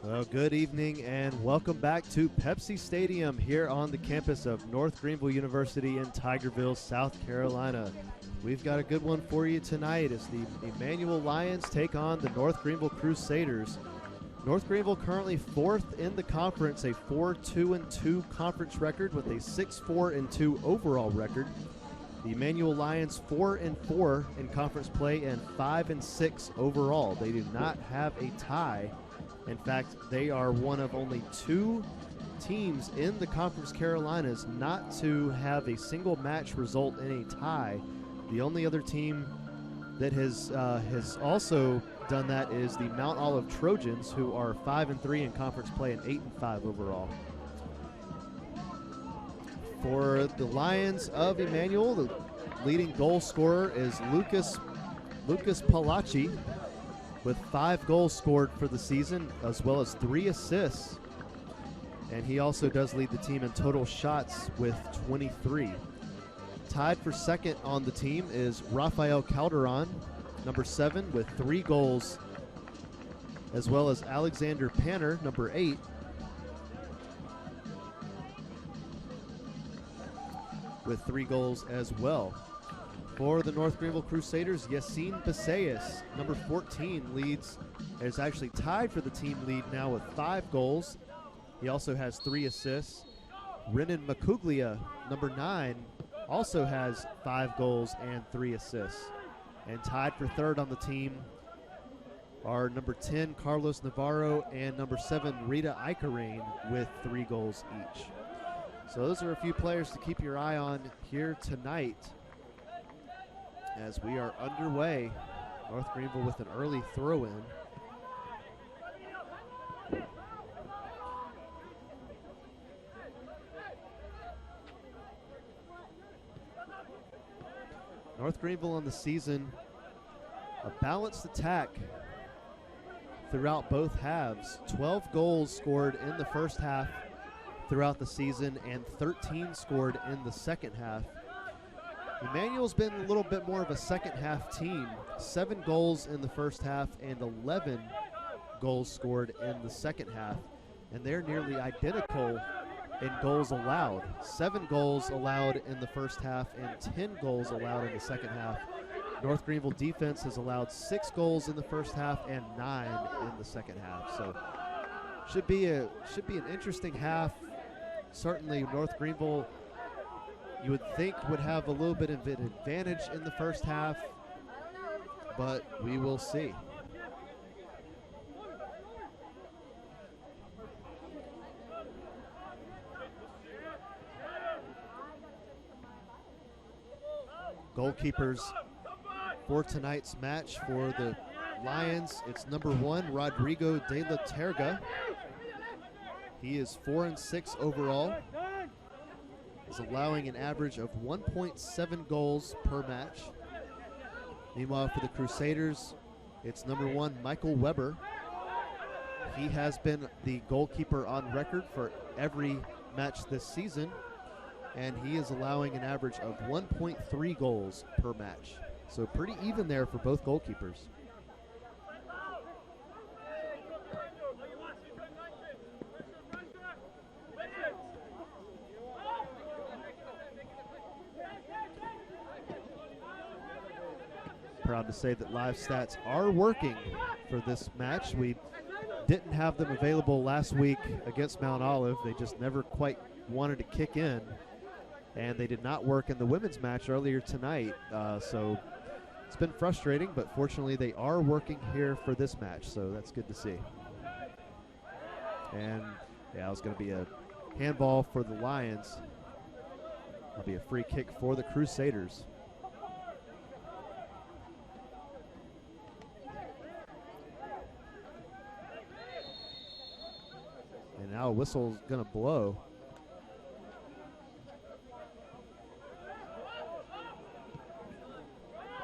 Well, good evening and welcome back to Pepsi Stadium here on the campus of North Greenville University in Tigerville, South Carolina. We've got a good one for you tonight as the Emmanuel Lions take on the North Greenville Crusaders. North Greenville currently fourth in the conference, a 4-2-2 conference record with a 6-4-2 overall record. The Emmanuel Lions 4-4 in conference play and 5-6 overall. They do not have a tie. In fact, they are one of only two teams in the Conference Carolinas not to have a single match result in a tie. The only other team that has also done that is the Mount Olive Trojans, who are 5-3 in conference play and 8-5 overall. For the Lions of Emmanuel, the leading goal scorer is Lucas Palacci, with 5 goals scored for the season, as well as 3 assists. And he also does lead the team in total shots with 23. Tied for second on the team is Rafael Calderon, number 7, with 3 goals, as well as Alexander Panner, number 8, with 3 goals as well. For the North Greenville Crusaders, Yassine Basayas, number 14, is actually tied for the team lead now with 5 goals. He also has 3 assists. Renan Macuglia, number 9, also has 5 goals and 3 assists. And tied for third on the team are number 10, Carlos Navarro, and number 7, Rita Icarrain, with 3 goals each. So those are a few players to keep your eye on here tonight as we are underway. North Greenville with an early throw-in. North Greenville on the season, a balanced attack throughout both halves. 12 goals scored in the first half throughout the season and 13 scored in the second half. Emmanuel's been a little bit more of a second half team. 7 goals in the first half and 11 goals scored in the second half. And they're nearly identical in goals allowed. 7 goals allowed in the first half and 10 goals allowed in the second half. North Greenville defense has allowed 6 goals in the first half and 9 in the second half. So should be an interesting half. Certainly North Greenville, you would think, would have a little bit of an advantage in the first half, but we will see. Goalkeepers for tonight's match for the Lions, it's number 1, Rodrigo de la Terga. He is 4-6 overall. Is allowing an average of 1.7 goals per match. Meanwhile, for the Crusaders, it's number 1, Michael Weber. He has been the goalkeeper on record for every match this season, and he is allowing an average of 1.3 goals per match. So pretty even there for both goalkeepers. Proud to say that live stats are working for this match. We didn't have them available last week against Mount Olive. They just never quite wanted to kick in, and they did not work in the women's match earlier tonight. So it's been frustrating, but fortunately they are working here for this match, so that's good to see. And yeah, it's going to be a handball for the Lions. It'll be a free kick for the Crusaders. And now a whistle's going to blow.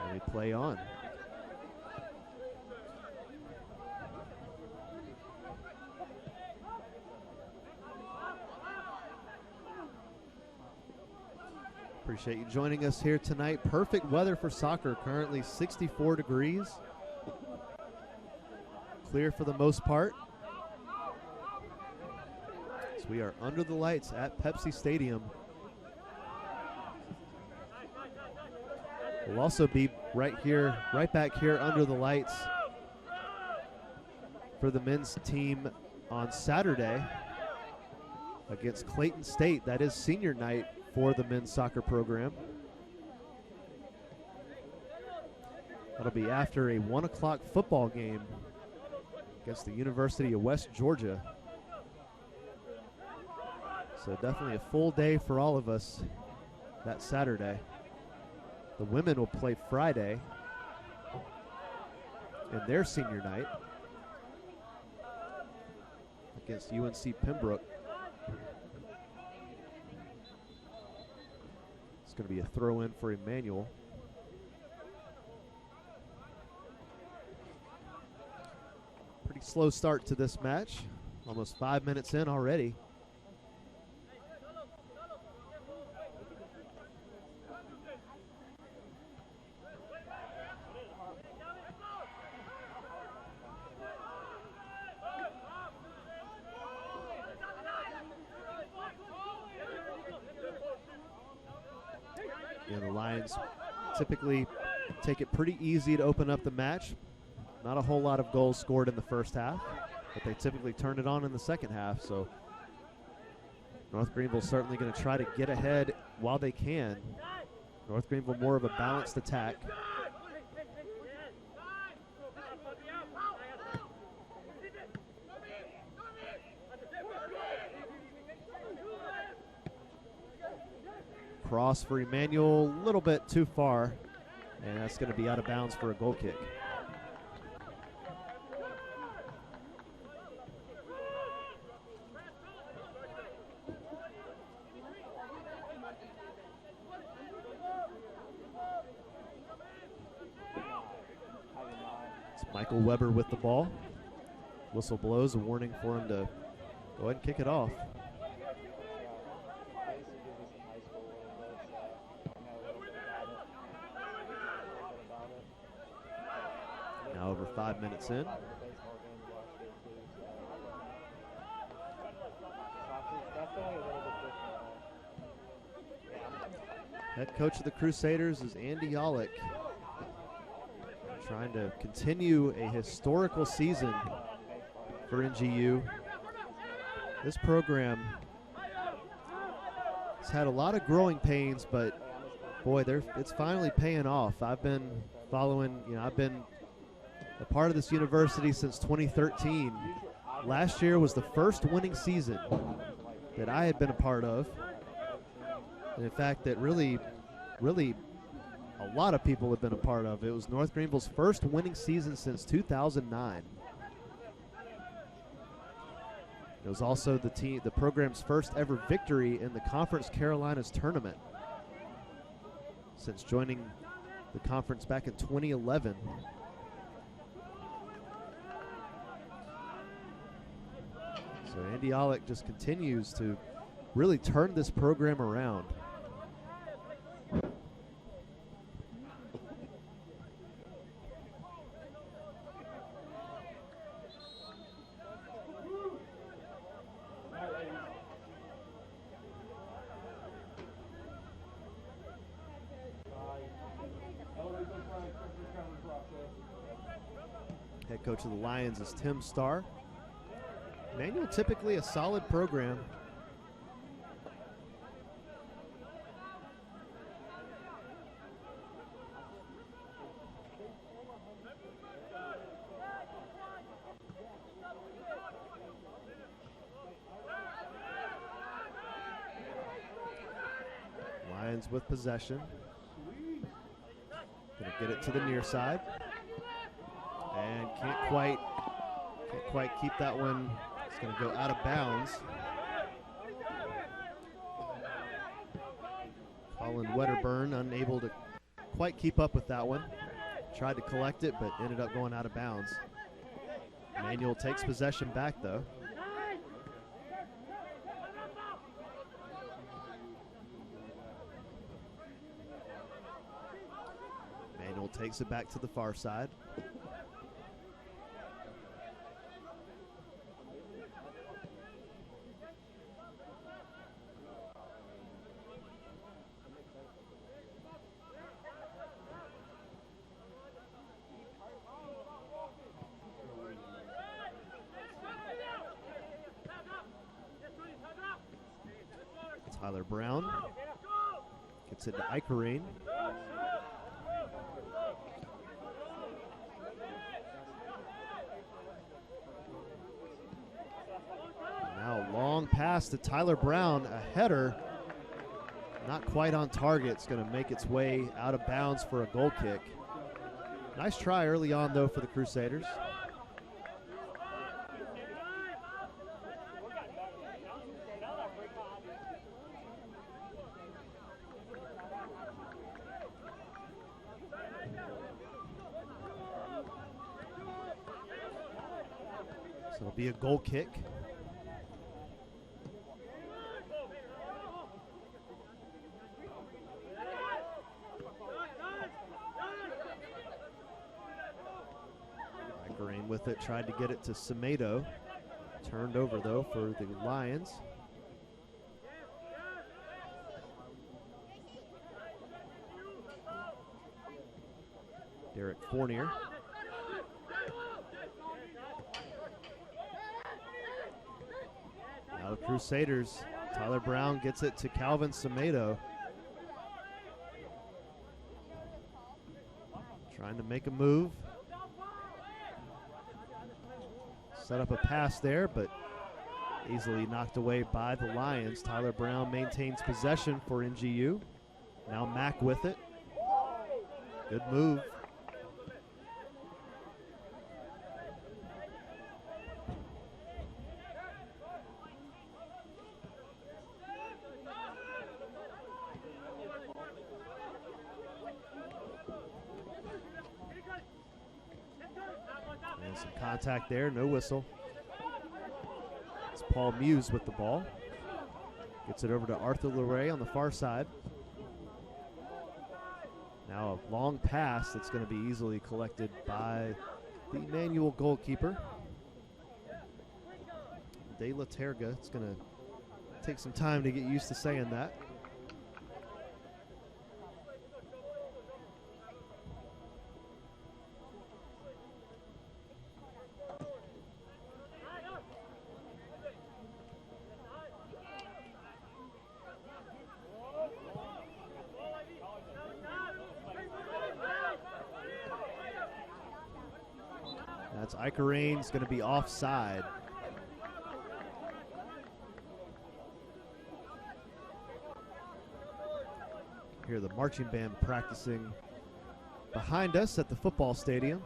And we play on. Appreciate you joining us here tonight. Perfect weather for soccer. Currently 64 degrees. Clear for the most part. we are under the lights at Pepsi Stadium. We'll also be right back here under the lights for the men's team on Saturday against Clayton State. That is senior night for the men's soccer program. That'll be after a 1 o'clock football game against the University of West Georgia. So definitely a full day for all of us that Saturday. The women will play Friday in their senior night against UNC Pembroke. It's going to be a throw in for Emmanuel. Pretty slow start to this match. Almost 5 minutes in already. The Lions typically take it pretty easy to open up the match. Not a whole lot of goals scored in the first half, but they typically turn it on in the second half. So North Greenville certainly going to try to get ahead while they can. North Greenville more of a balanced attack. Cross for Emmanuel, a little bit too far, and that's going to be out of bounds for a goal kick. It's Michael Weber with the ball. Whistle blows, a warning for him to go ahead and kick it off. Now over 5 minutes in. Head coach of the Crusaders is Andy Yolick, trying to continue a historical season for NGU. This program has had a lot of growing pains, but boy, it's finally paying off. I've been following, I've been a part of this university since 2013. Last year was the first winning season that I had been a part of. And in fact, that really a lot of people have been a part of. It was North Greenville's first winning season since 2009. It was also the program's first ever victory in the Conference Carolinas tournament since joining the conference back in 2011. So Andy Yolick just continues to really turn this program around. Head coach of the Lions is Tim Starr. Emmanuel, typically a solid program. Lions with possession. Gonna get it to the near side. And can't quite keep that one. It's going to go out of bounds. Colin Wedderburn unable to quite keep up with that one. Tried to collect it, but ended up going out of bounds. Emmanuel takes possession back, though. Emmanuel takes it back to the far side. Tyler Brown gets it to Ikerine. Now long pass to Tyler Brown, a header, not quite on target. It's going to make its way out of bounds for a goal kick. Nice try early on, though, for the Crusaders. So it'll be a goal kick. With it, tried to get it to Semedo. Turned over, though, for the Lions. Derek Fournier. Now the Crusaders, Tyler Brown gets it to Calvin Semedo. Trying to make a move. Set up a pass there, but easily knocked away by the Lions. Tyler Brown maintains possession for NGU. Now Mack with it. Good move. And some contact there, no whistle. It's Paul Muse with the ball. Gets it over to Arthur Leray on the far side. Now a long pass that's going to be easily collected by the Emmanuel goalkeeper. De La Terga. It's going to take some time to get used to saying that. That's Ikerane's going to be offside. Hear the marching band practicing behind us at the football stadium.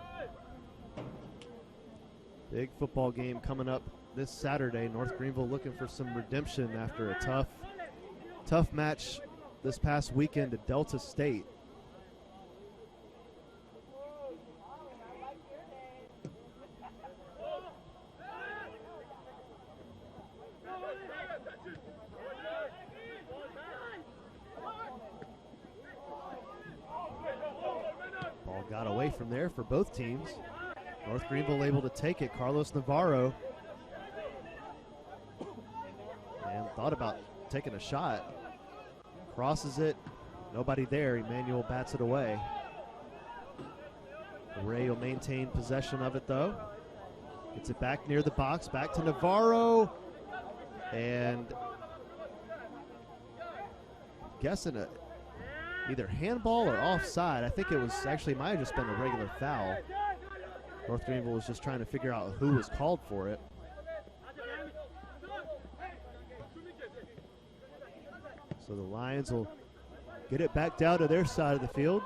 Big football game coming up this Saturday. North Greenville looking for some redemption after a tough match this past weekend at Delta State. Got away from there for both teams. North Greenville able to take it. Carlos Navarro. And thought about taking a shot. Crosses it. Nobody there. Emmanuel bats it away. Ray will maintain possession of it, though. Gets it back near the box. Back to Navarro. And guessing it. Either handball or offside. I think it was actually might have just been a regular foul. North Greenville was just trying to figure out who was called for it. So the Lions will get it back down to their side of the field.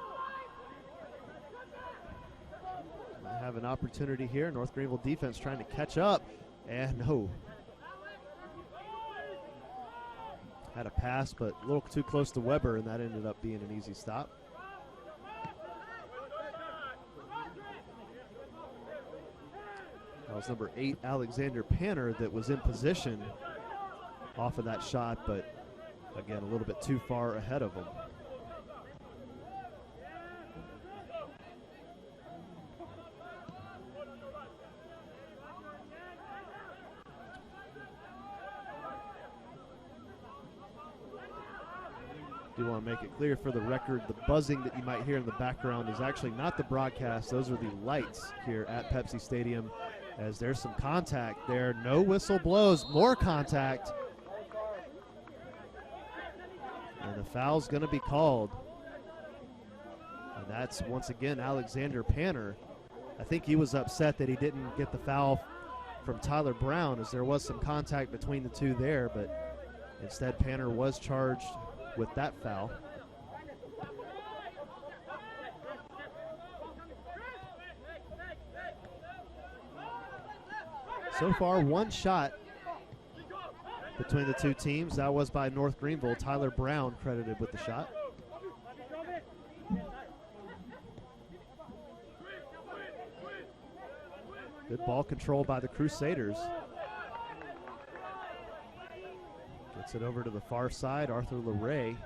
They have an opportunity here. North Greenville defense trying to catch up. And no. Had a pass, but a little too close to Weber, and that ended up being an easy stop. That was number 8, Alexander Panner, that was in position off of that shot, but again, a little bit too far ahead of him. Do want to make it clear for the record, the buzzing that you might hear in the background is actually not the broadcast. Those are the lights here at Pepsi Stadium, as there's some contact there. No whistle blows, more contact. foul's going to be called. And that's, once again, Alexander Panner. I think he was upset that he didn't get the foul from Tyler Brown, as there was some contact between the two there, but instead Panner was charged with that foul. So far, one shot between the two teams. That was by North Greenville. Tyler Brown credited with the shot. Good ball control by the Crusaders. Gets it over to the far side, Arthur LeRae.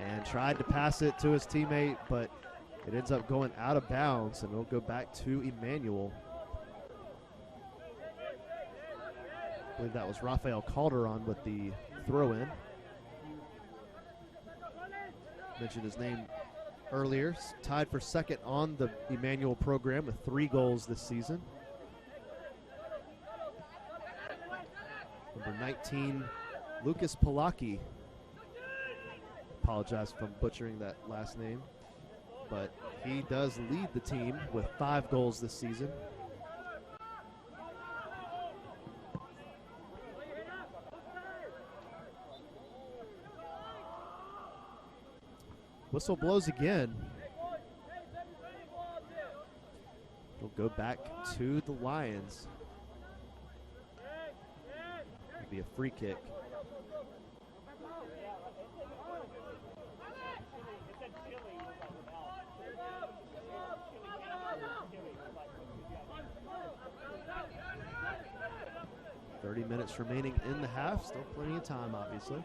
And tried to pass it to his teammate, but it ends up going out of bounds, and it'll go back to Emmanuel. I believe that was Rafael Calderon with the throw-in. Mentioned his name earlier. Tied for second on the Emmanuel program with 3 goals this season. Number 19, Lucas Palaki. Apologize if I'm butchering that last name, but he does lead the team with 5 goals this season. Whistle blows again. It'll go back to the Lions. It'll be a free kick. Minutes remaining in the half. Still plenty of time, obviously.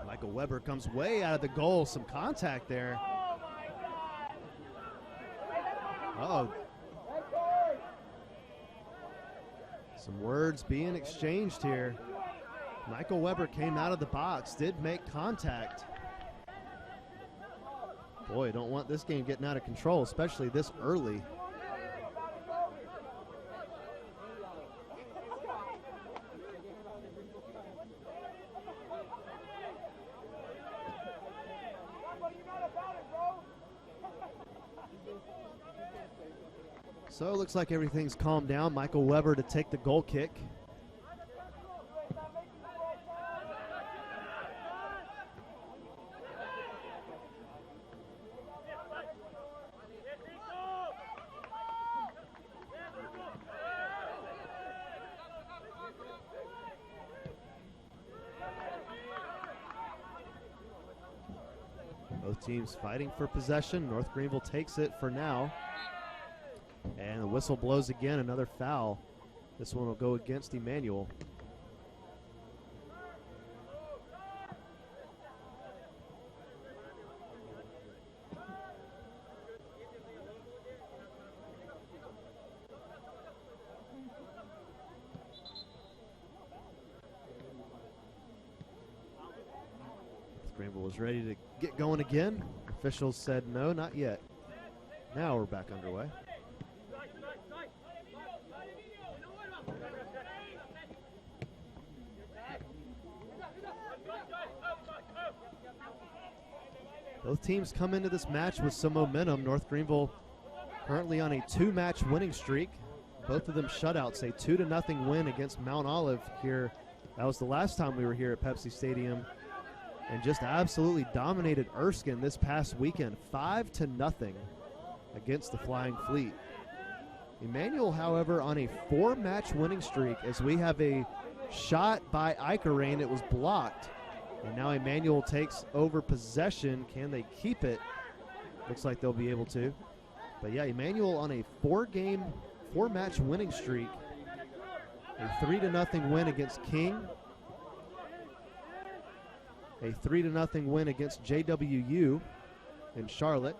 Michael Weber comes way out of the goal. Some contact there. Uh-oh. Some words being exchanged here. Michael Weber came out of the box, did make contact. Boy, don't want this game getting out of control, especially this early. So it looks like everything's calmed down. Michael Weber to take the goal kick. Both teams fighting for possession. North Greenville takes it for now. And the whistle blows again, another foul. This one will go against Emmanuel. Greenville was ready to get going again. Officials said no, not yet. Now we're back underway. Both teams come into this match with some momentum. North Greenville currently on a 2-match winning streak. Both of them shutouts, a 2-0 win against Mount Olive here. That was the last time we were here at Pepsi Stadium. And just absolutely dominated Erskine this past weekend, 5-0 against the Flying Fleet. Emmanuel, however, on a 4-match winning streak, as we have a shot by Ikerain. It was blocked. And now Emmanuel takes over possession. Can they keep it? Looks like they'll be able to. But yeah, Emmanuel on a 4-match winning streak. A 3-0 win against King. A 3-0 win against JWU in Charlotte.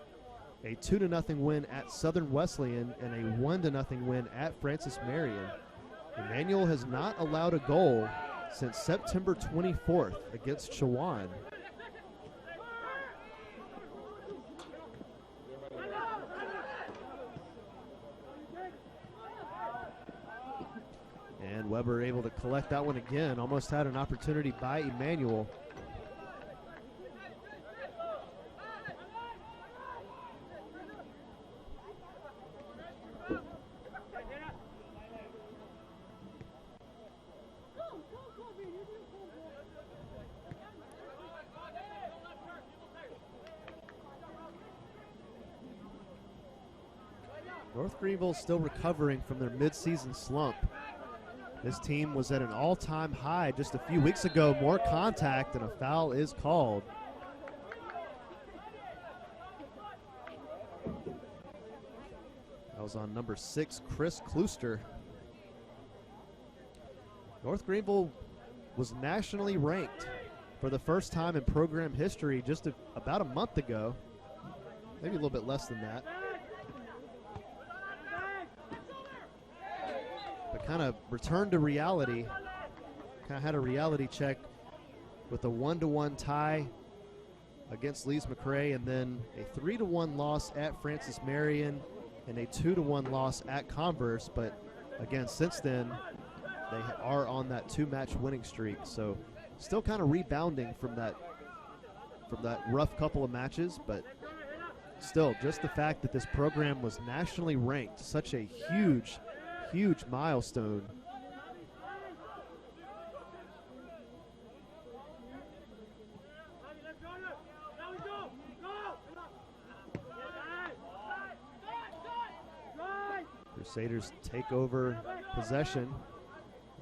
A 2-0 win at Southern Wesleyan, and a 1-0 win at Francis Marion. Emmanuel has not allowed a goal since September 24th against Chowan. Weber able to collect that one again. Almost had an opportunity by Emmanuel. North Greenville still recovering from their midseason slump. This team was at an all-time high just a few weeks ago. More contact and a foul is called. That was on number 6, Chris Klooster. North Greenville was nationally ranked for the first time in program history just about a month ago. Maybe a little bit less than that. But kind of returned to reality. Kind of had a reality check with a 1-1 tie against Lees McRae, and then a 3-1 loss at Francis Marion and a 2-1 loss at Converse. But again, since then, they are on that 2-match winning streak. So still kind of rebounding from that rough couple of matches, but still just the fact that this program was nationally ranked, such a huge milestone. Crusaders take over possession.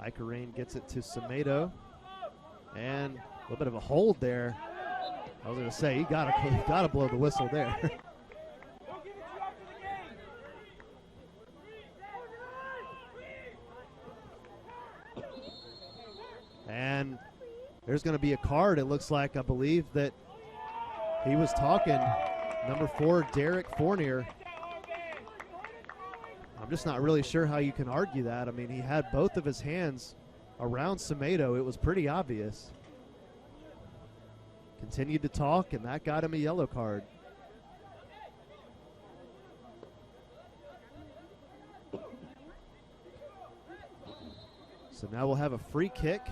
Icarrain gets it to Semedo, and a little bit of a hold there. I was going to say, you gotta blow the whistle there. And there's going to be a card, it looks like. I believe that he was talking. Number 4, Derek Fournier. I'm just not really sure how you can argue that. I mean, he had both of his hands around Semedo. It was pretty obvious. Continued to talk, and that got him a yellow card. So now we'll have a free kick.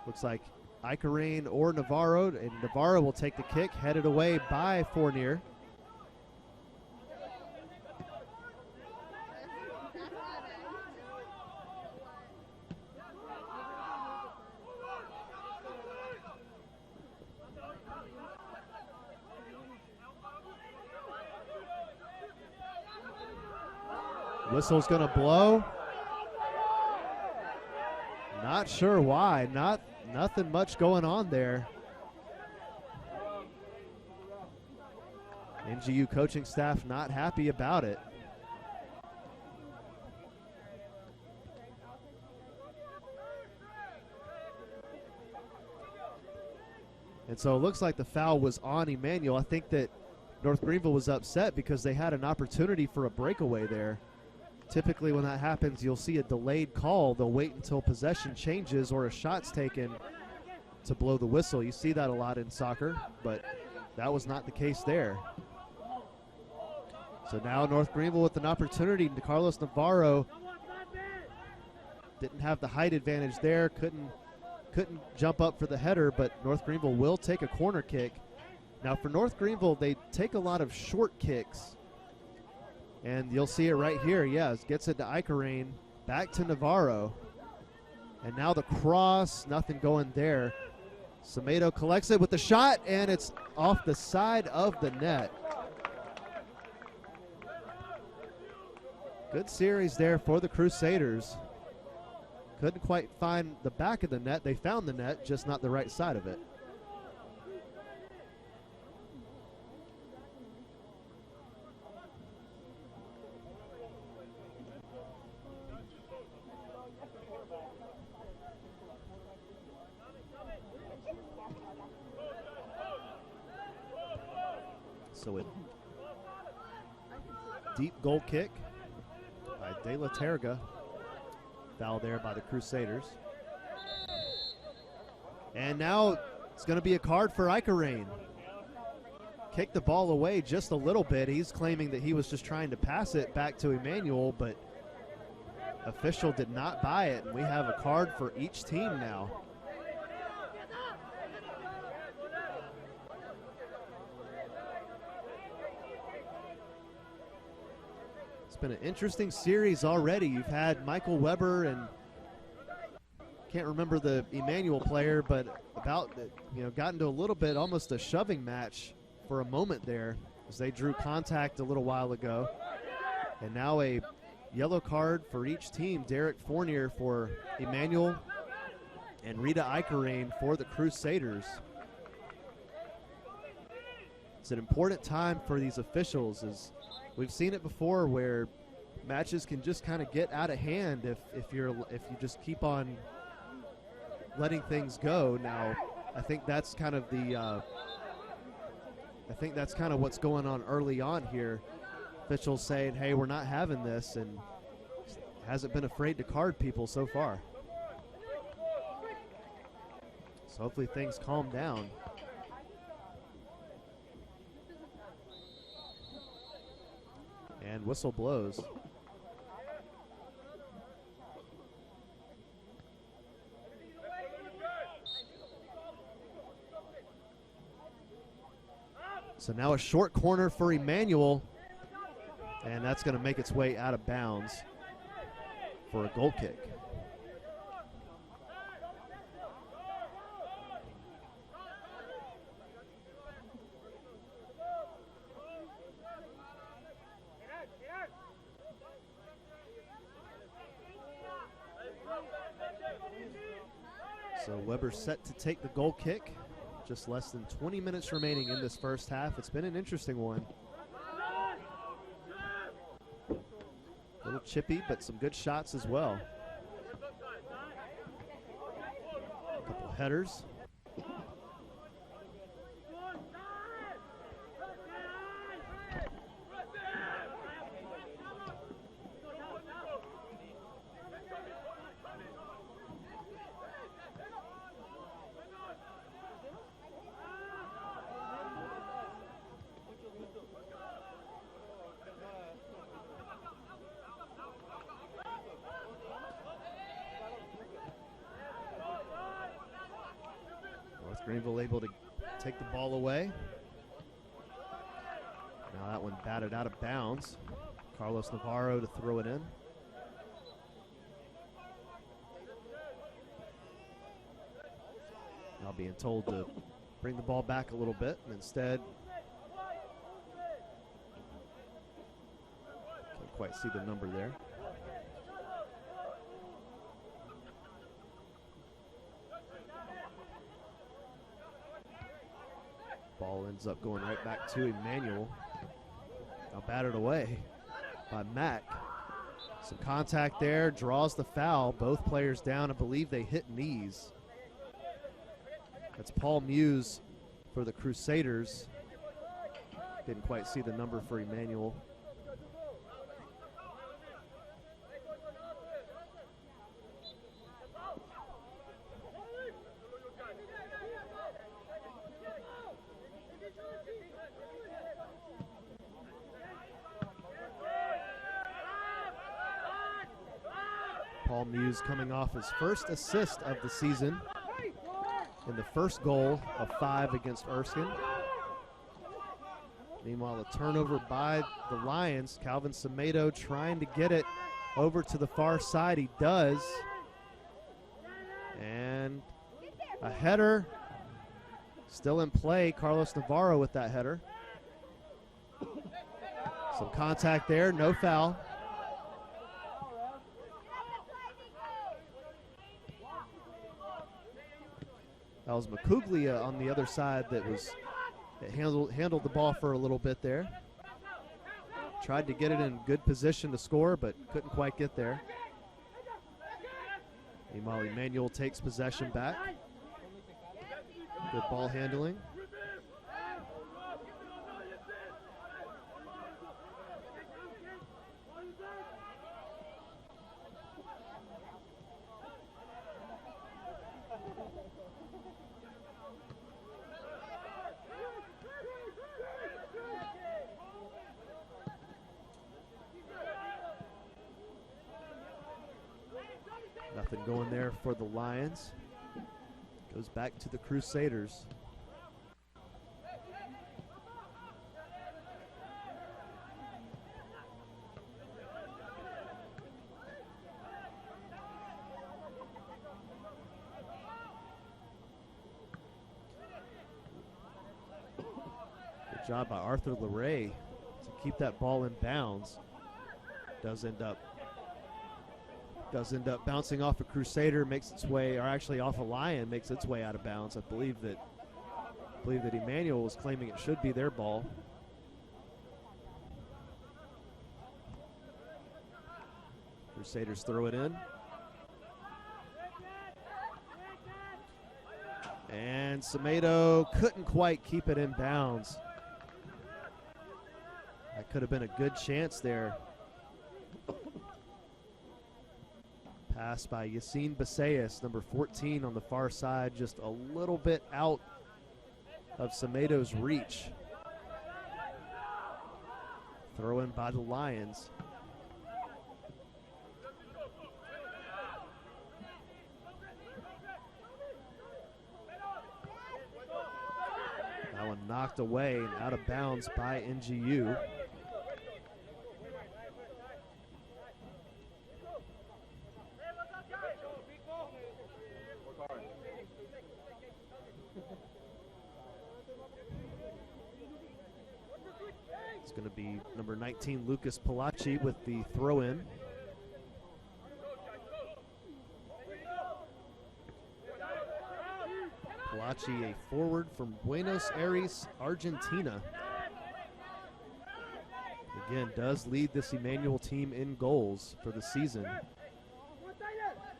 Looks like Icarrain or Navarro, and Navarro will take the kick, headed away by Fournier. Whistle's going to blow. Not sure why. Nothing much going on there. NGU coaching staff not happy about it. And so it looks like the foul was on Emmanuel. I think that North Greenville was upset because they had an opportunity for a breakaway there. Typically when that happens, you'll see a delayed call. They'll wait until possession changes or a shot's taken to blow the whistle. You see that a lot in soccer, but that was not the case there. So now North Greenville with an opportunity. Carlos Navarro didn't have the height advantage there, couldn't jump up for the header, but North Greenville will take a corner kick. Now for North Greenville, they take a lot of short kicks. And you'll see it right here. Yes, gets it to Icarrain, back to Navarro. And now the cross, nothing going there. Semedo collects it with the shot, and it's off the side of the net. Good series there for the Crusaders. Couldn't quite find the back of the net. They found the net, just not the right side of it. So a deep goal kick by De La Terga. Foul there by the Crusaders. And now it's going to be a card for Icarrain. Kicked the ball away just a little bit. He's claiming that he was just trying to pass it back to Emmanuel, but official did not buy it, and we have a card for each team now. It's been an interesting series already. You've had Michael Weber and can't remember the Emmanuel player, but got into a little bit, almost a shoving match for a moment there as they drew contact a little while ago. And now a yellow card for each team. Derek Fournier for Emmanuel and Rita Ikerane for the Crusaders. It's an important time for these officials, as we've seen it before where matches can just kind of get out of hand if you just keep on letting things go. Now, I think that's kind of what's going on early on here. Officials saying, hey, we're not having this, and hasn't been afraid to card people so far. So hopefully things calm down. And whistle blows. So now a short corner for Emmanuel, and that's going to make its way out of bounds for a goal kick. So Weber set to take the goal kick. Just less than 20 minutes remaining in this first half. It's been an interesting one. A little chippy, but some good shots as well. A couple headers. Greenville able to take the ball away. Now that one batted out of bounds. Carlos Navarro to throw it in. Now being told to bring the ball back a little bit, and instead can't quite see the number there. Ball ends up going right back to Emmanuel. Now batted away by Mack. Some contact there, draws the foul. Both players down. I believe they hit knees. That's Paul Muse for the Crusaders. Didn't quite see the number for Emmanuel. Paul Muse coming off his first assist of the season in the first goal of 5 against Erskine. Meanwhile, a turnover by the Lions. Calvin Semedo trying to get it over to the far side. He does. And a header still in play. Carlos Navarro with that header. Some contact there, no foul. That was Macuglia on the other side that handled the ball for a little bit there. Tried to get it in good position to score, but couldn't quite get there. Meanwhile, Emmanuel takes possession back. Good ball handling. Nothing going there for the Lions. Goes back to the Crusaders. Good job by Arthur LeRae to keep that ball in bounds. Does end up bouncing off a Crusader, makes its way, or actually off a Lion, makes its way out of bounds. I believe that Emmanuel was claiming it should be their ball. Crusaders throw it in. And Semedo couldn't quite keep it in bounds. That could have been a good chance there. Pass by Yassine Baseas, number 14 on the far side, just a little bit out of Semedo's reach. Throw in by the Lions. That one knocked away and out of bounds by NGU. It's going to be number 19, Lucas Palaci, with the throw-in. Palaci, a forward from Buenos Aires, Argentina. Again, does lead this Emmanuel team in goals for the season.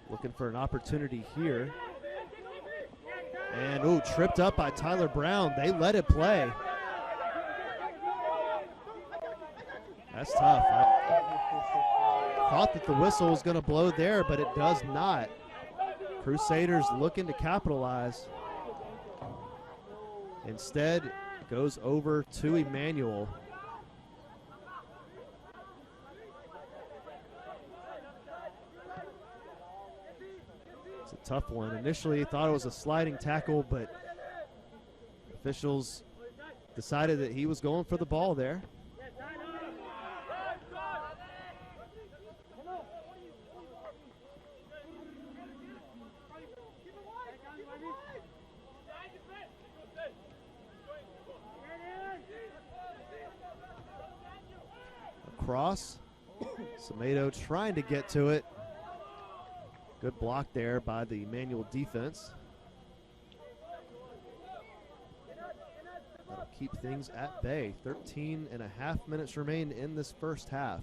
Looking for an opportunity here. And, ooh, tripped up by Tyler Brown. They let it play. That's tough. I thought that the whistle was going to blow there, but it does not. Crusaders looking to capitalize. Instead, goes over to Emmanuel. It's a tough one. Initially, thought it was a sliding tackle, but officials decided that he was going for the ball there. Cross. Semedo trying to get to it. Good block there by the Emmanuel defense. That'll keep things at bay. 13.5 minutes remain in this first half.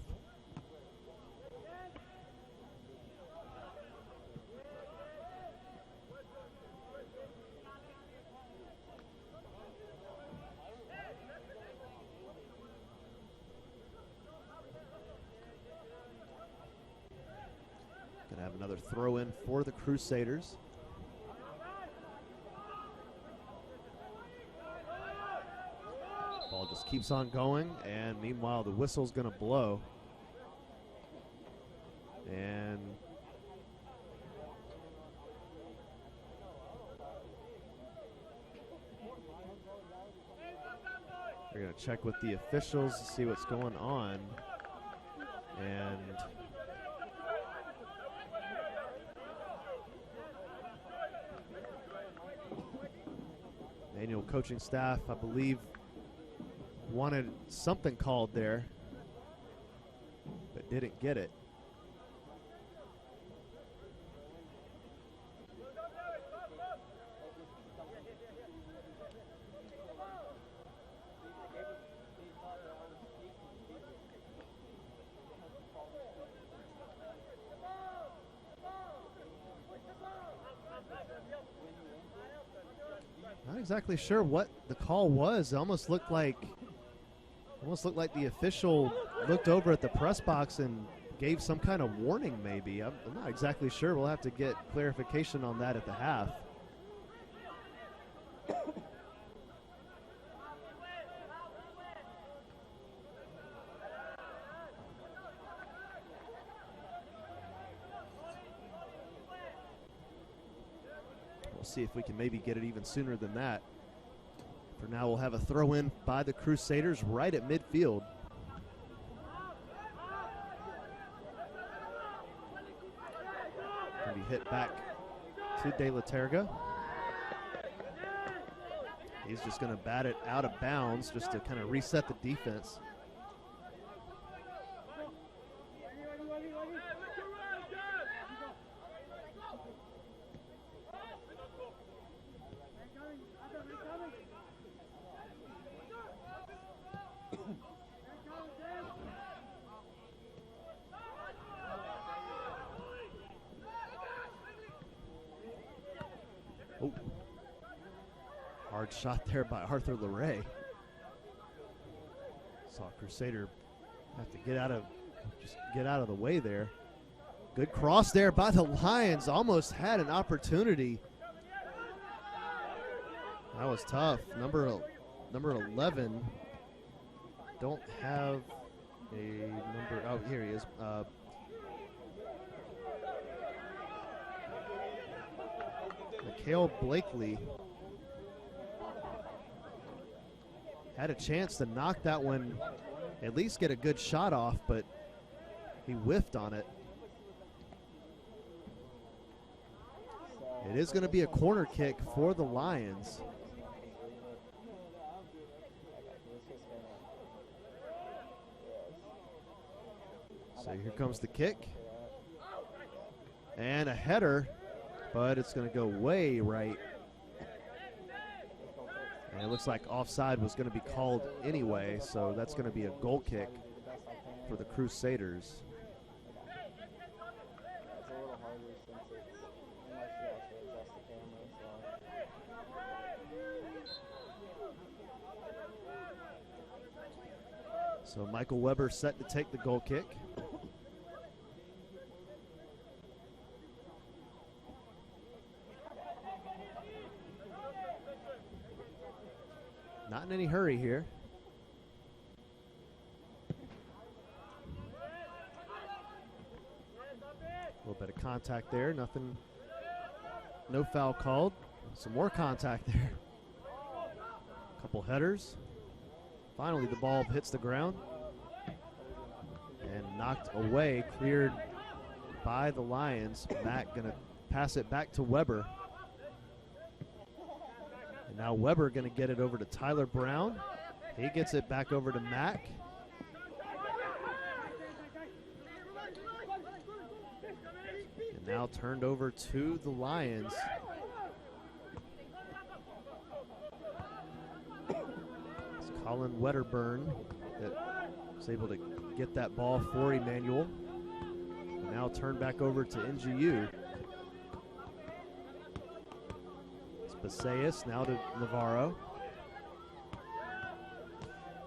Gonna have another throw in for the Crusaders. Ball just keeps on going, and meanwhile the whistle's gonna blow. And they're gonna check with the officials to see what's going on. And Emmanuel coaching staff, I believe, wanted something called there, but didn't get it. Not exactly sure what the call was. It almost looked like the official looked over at the press box and gave some kind of warning, maybe. I'm not exactly sure. We'll have to get clarification on that at the half. see if we can maybe get it even sooner than that. For now, we'll have a throw in by the Crusaders right at midfield. Gonna be hit back to De La Terga. He's just going to bat it out of bounds just to kind of reset the defense. Oh. Hard shot there by Arthur LeRae. Saw Crusader have to get out of the way there. Good cross there by the Lions. Almost had an opportunity. That was tough. Number 11. Don't have a number. Oh, here he is. Mikhail Blakely had a chance to knock that one, at least get a good shot off, but he whiffed on it. It is going to be a corner kick for the Lions. So here comes the kick. And a header, but it's going to go way right. And it looks like offside was going to be called anyway, so that's going to be a goal kick for the Crusaders. So Michael Weber set to take the goal kick. Not in any hurry here. A little bit of contact there, nothing, no foul called. Some more contact there. Couple headers. Finally, the ball hits the ground and knocked away, cleared by the Lions. Mack gonna pass it back to Weber. And now Weber gonna get it over to Tyler Brown. He gets it back over to Mack. And now turned over to the Lions. Colin Wedderburn that was able to get that ball for Emmanuel. And now turned back over to NGU. It's Baseas now to Navarro.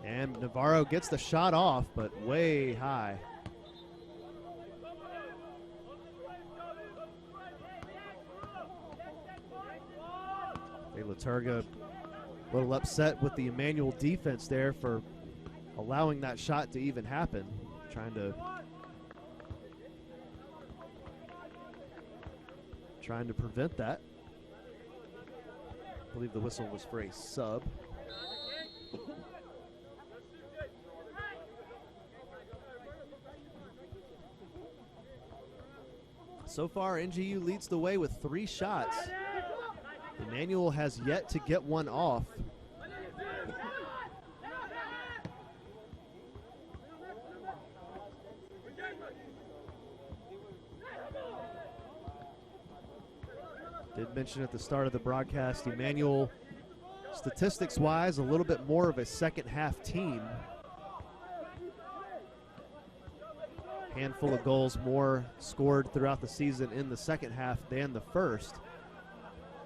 And Navarro gets the shot off, but way high. De La Terga a little upset with the Emmanuel defense there for allowing that shot to even happen. Trying to prevent that. I believe the whistle was for a sub. So far, NGU leads the way with 3 shots. Emmanuel has yet to get one off. Did mention at the start of the broadcast, Emmanuel, statistics-wise, a little bit more of a second-half team. Handful of goals more scored throughout the season in the second half than the first.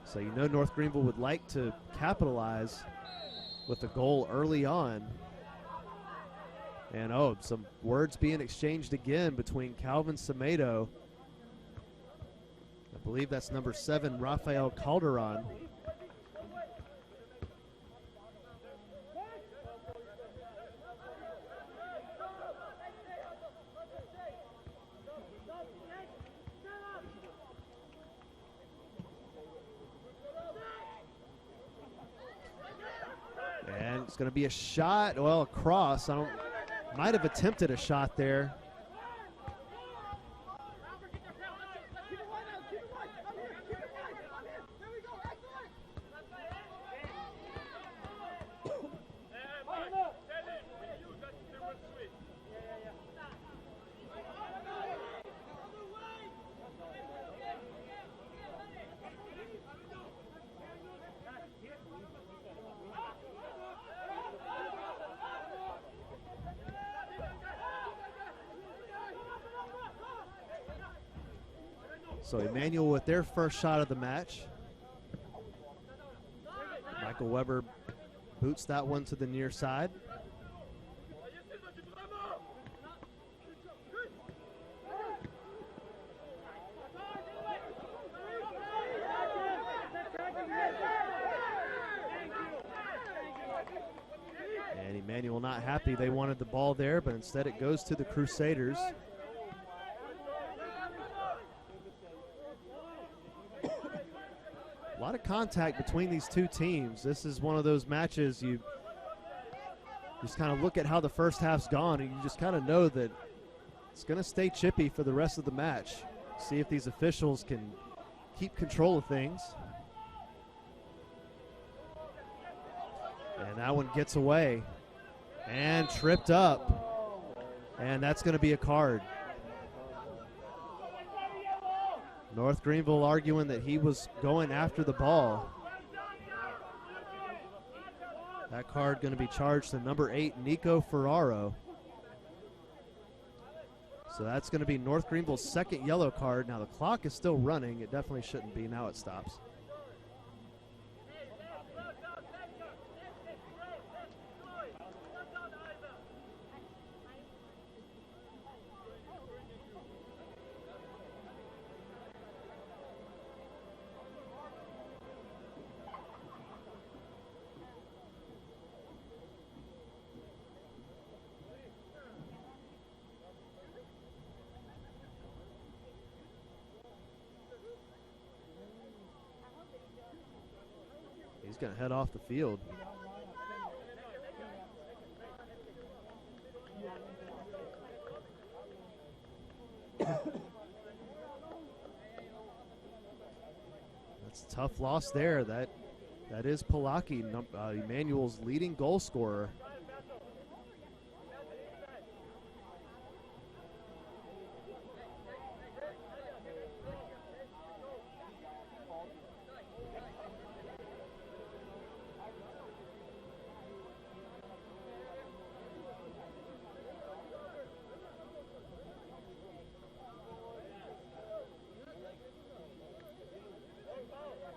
So you know North Greenville would like to capitalize with a goal early on. And some words being exchanged again between Calvin Semedo. I believe that's number 7, Rafael Calderon. It's going to be a shot, well, a cross. Might have attempted a shot there. So Emmanuel with their first shot of the match. Michael Weber boots that one to the near side. And Emmanuel not happy. They wanted the ball there, but instead it goes to the Crusaders. A lot of contact between these two teams. This is one of those matches you just kind of look at how the first half's gone and you just kind of know that it's going to stay chippy for the rest of the match. See if these officials can keep control of things. And that one gets away and tripped up. And that's going to be a card. North Greenville arguing that he was going after the ball. That card going to be charged to number 8, Nico Ferraro. So that's going to be North Greenville's second yellow card. Now the clock is still running. It definitely shouldn't be. Now it stops. He's going to head off the field. That's a tough loss there. That is Palaki, Emmanuel's leading goal scorer.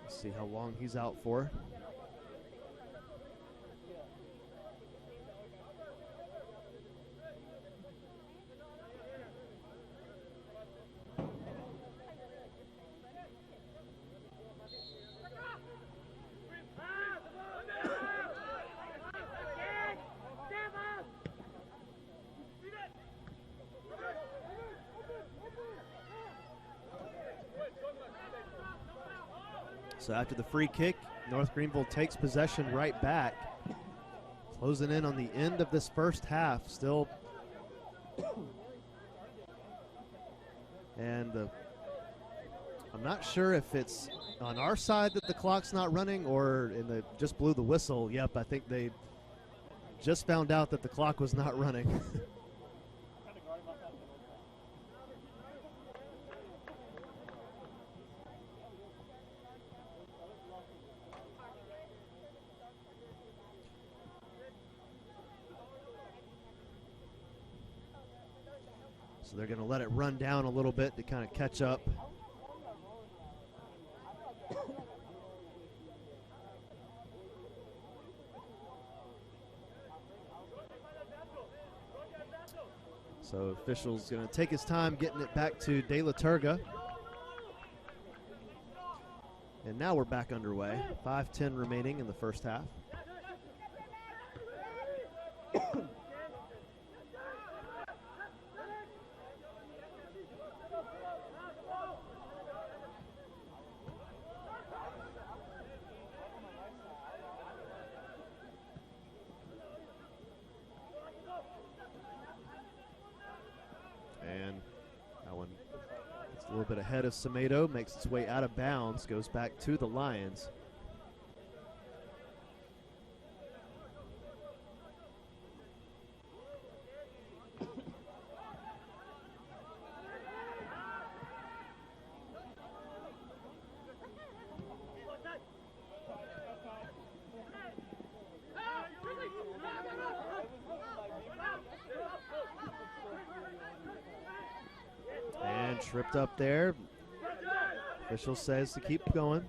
See how long he's out for. So after the free kick, North Greenville takes possession right back. Closing in on the end of this first half still. And I'm not sure if it's on our side that the clock's not running or just blew the whistle. Yep, I think they just found out that the clock was not running. So they're going to let it run down a little bit to kind of catch up. So official's going to take his time getting it back to De La Turga. And now we're back underway. 5:10 remaining in the first half. little bit ahead of Semedo, makes its way out of bounds, goes back to the Lions. And tripped up there. Official says to keep going.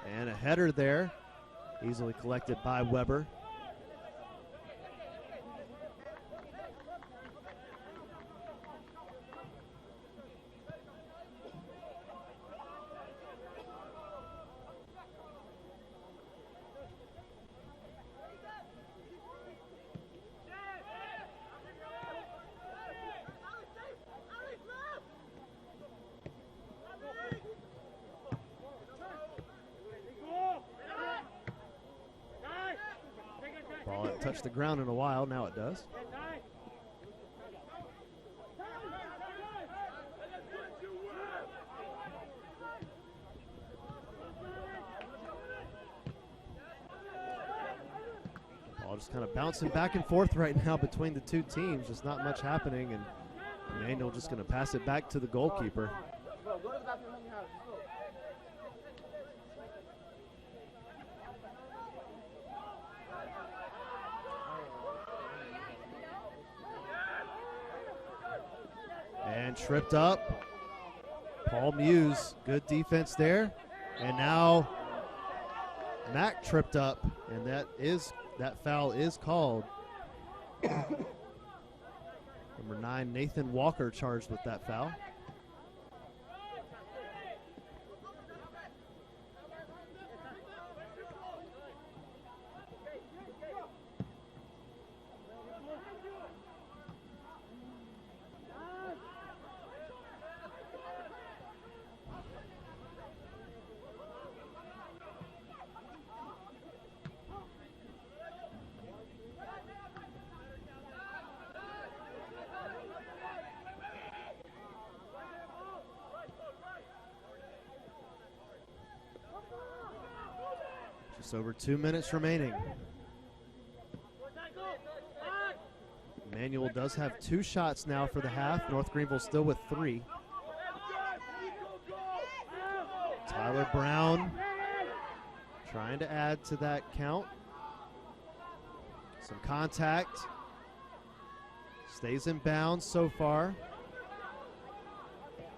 And a header there, easily collected by Weber. Ball hadn't touched the ground in a while, now it does. Ball just kind of bouncing back and forth right now between the two teams, just not much happening, and Emmanuel just going to pass it back to the goalkeeper. And tripped up. Paul Muse, good defense there. And now Mack tripped up, and that foul is called. Number 9, Nathan Walker, charged with that foul. Just over 2 minutes remaining. Emmanuel does have 2 shots now for the half. North Greenville still with 3. Tyler Brown trying to add to that count. Some contact. Stays in bounds so far.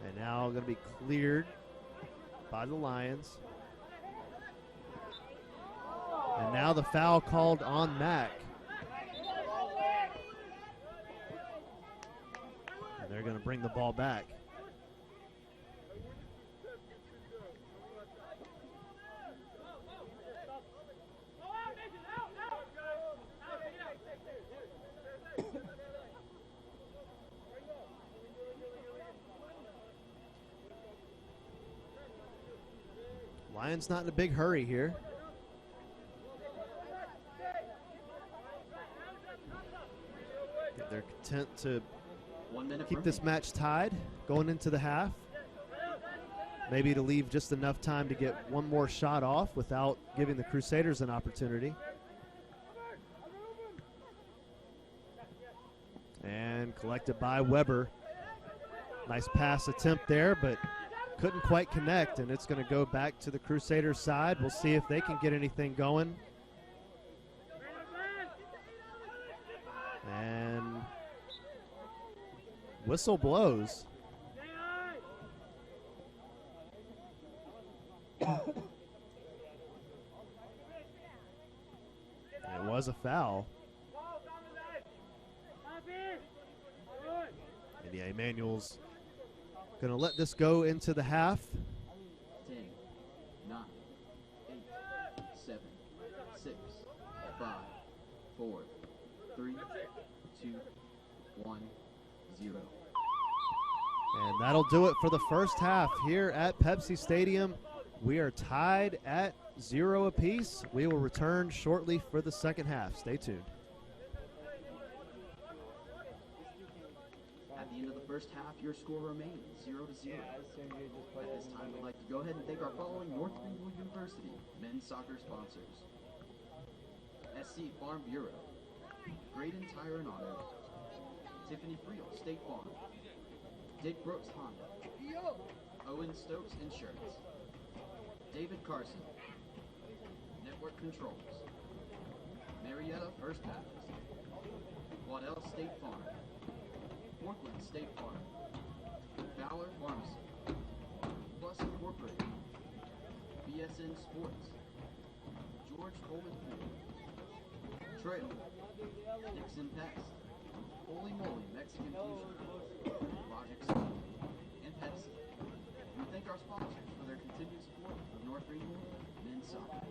And now going to be cleared by the Lions. And now the foul called on Mack. And they're going to bring the ball back. Lions not in a big hurry here. They're content to keep this match tied going into the half. Maybe to leave just enough time to get one more shot off without giving the Crusaders an opportunity. And collected by Weber. Nice pass attempt there, but couldn't quite connect, and it's going to go back to the Crusaders side. We'll see if they can get anything going. And whistle blows. It was a foul. And yeah, Emmanuel's going to let this go into the half. 10, 9, 8, 7, 6, 5, 4, 3, 2, 1, 0. And that'll do it for the first half here at Pepsi Stadium. We are tied at 0 apiece. We will return shortly for the second half. Stay tuned. At the end of the first half, your score remains 0-0. At this time, we'd like to go ahead and thank our following North Greenville University men's soccer sponsors: SC Farm Bureau, Graydon Tire and Auto, Tiffany Friel State Farm, Dick Brooks Honda, Owen Stokes Insurance, David Carson, Network Controls, Marietta First Baptist, Waddell State Farm, Portland State Farm, Fowler Pharmacy, Plus Incorporated, BSN Sports, George Coleman Ford, Trail, Dixon Pest, Holy Moly Mexican Fusion, Logic School, and Pepsi. We thank our sponsors for their continued support of North Greenville men's soccer.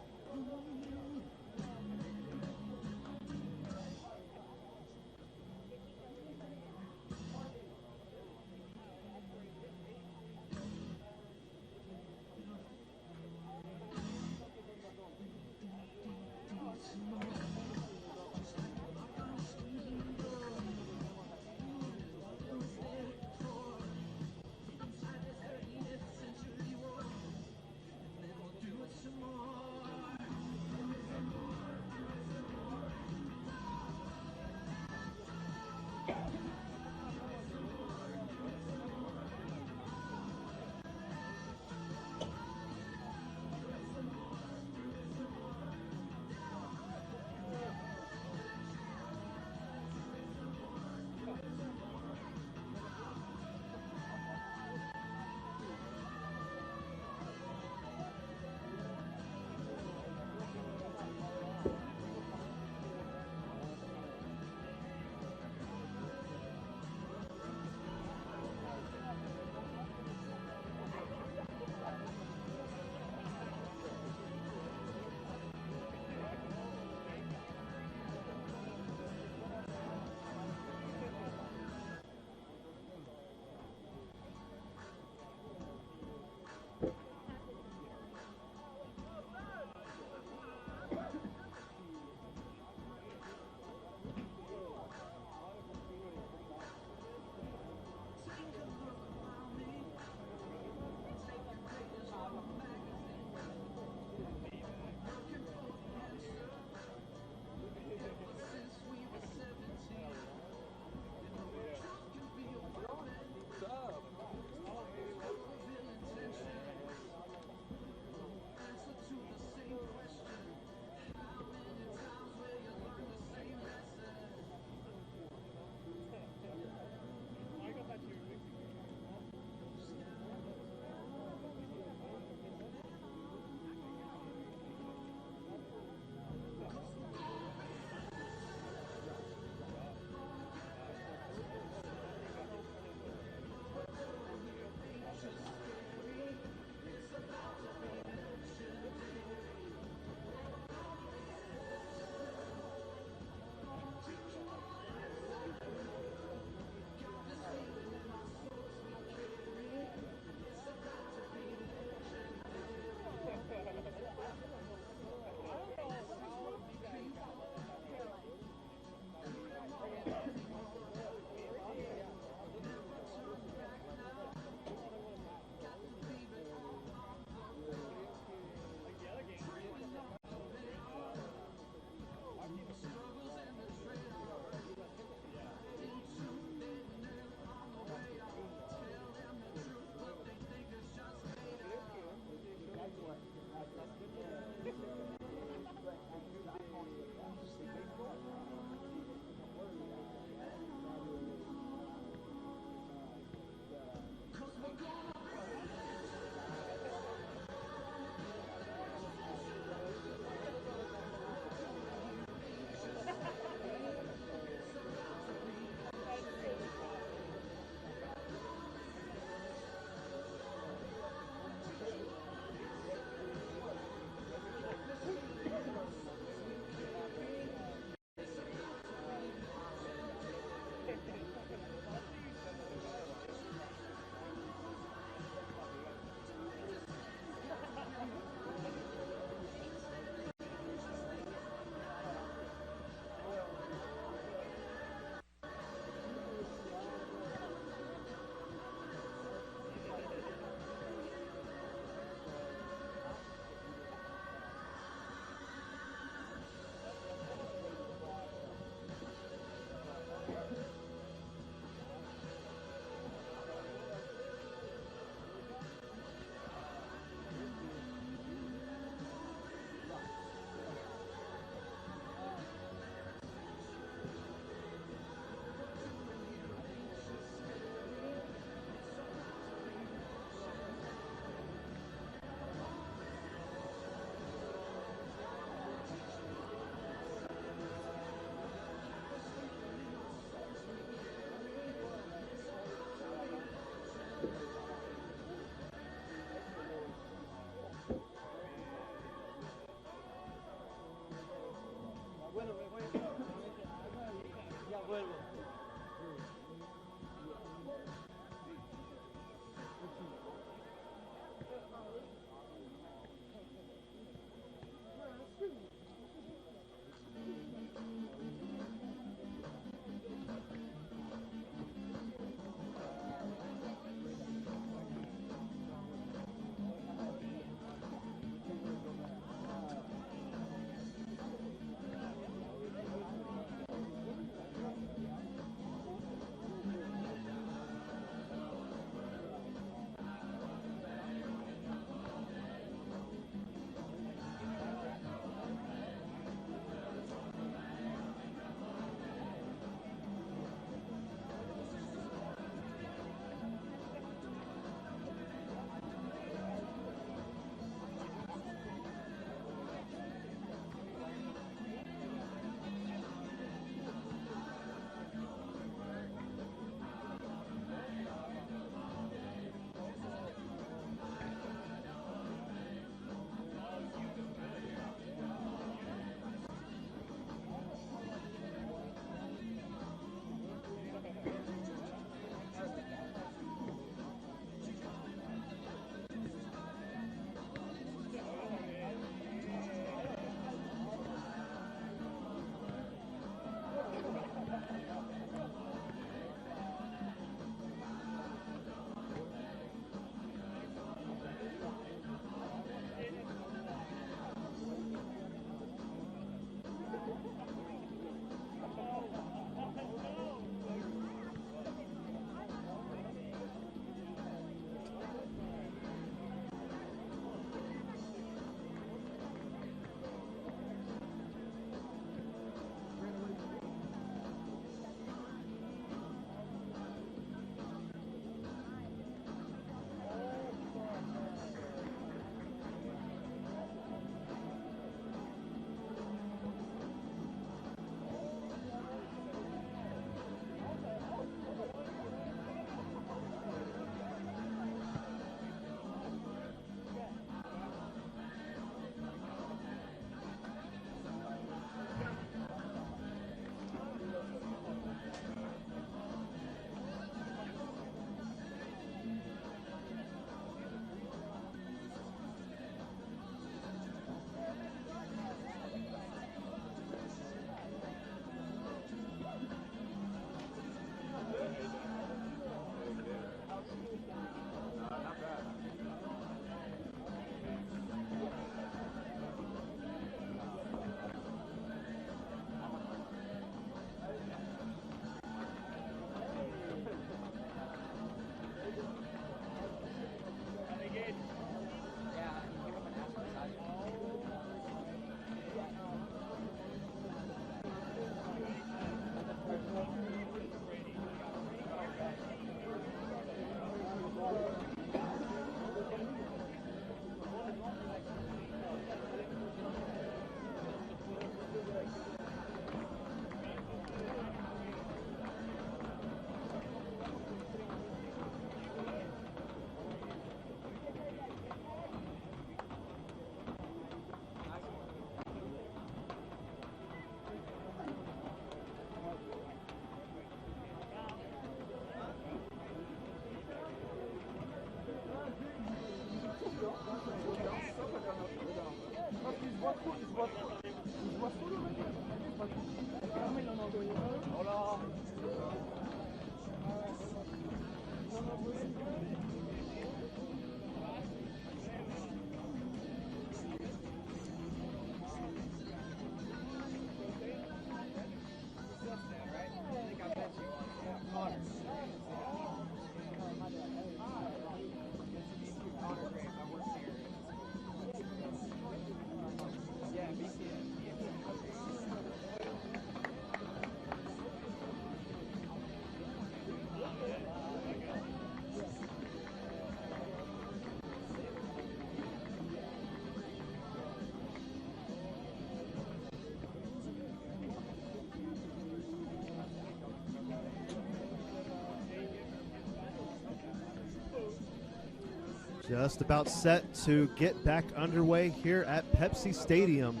Just about set to get back underway here at Pepsi Stadium.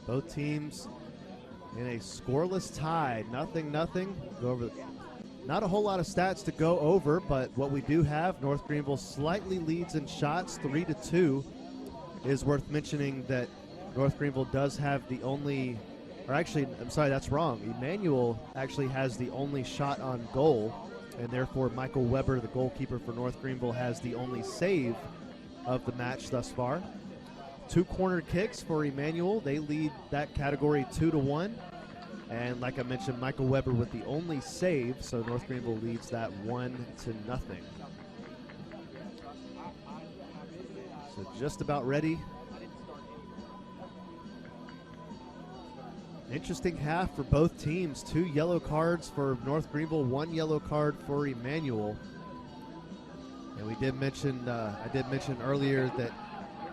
Both teams in a scoreless tie, 0-0. Go over. Not a whole lot of stats to go over, but what we do have, North Greenville slightly leads in shots, 3-2. It is worth mentioning that North Greenville does have the only, or actually, I'm sorry, that's wrong. Emmanuel actually has the only shot on goal, and therefore Michael Weber, the goalkeeper for North Greenville, has the only save of the match thus far. 2 corner kicks for Emmanuel. They lead that category 2-1. And like I mentioned, Michael Weber with the only save, so North Greenville leads that 1-0. So just about ready. Interesting half for both teams. 2 yellow cards for North Greenville, 1 yellow card for Emmanuel. And we did mention, I did mention earlier that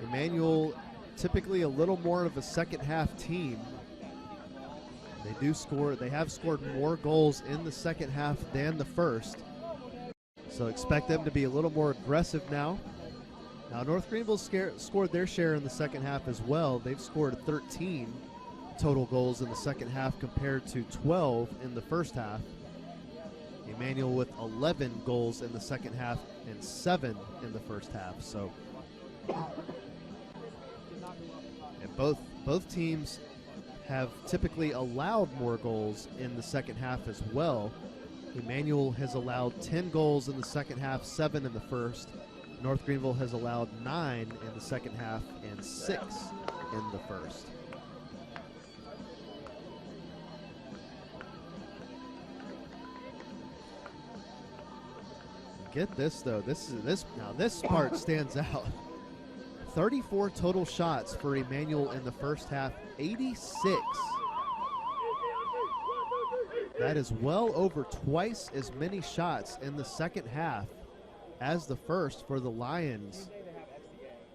Emmanuel typically a little more of a second half team. They do score. They have scored more goals in the second half than the first. So expect them to be a little more aggressive now. Now North Greenville scored their share in the second half as well. They've scored 13 total goals in the second half compared to 12 in the first half. Emmanuel with 11 goals in the second half and 7 in the first half. So, and both teams have typically allowed more goals in the second half as well. Emmanuel has allowed 10 goals in the second half, 7 in the first. North Greenville has allowed 9 in the second half and 6 in the first. Get this though. This part stands out. 34 total shots for Emmanuel in the first half, 86. That is well over twice as many shots in the second half as the first for the Lions.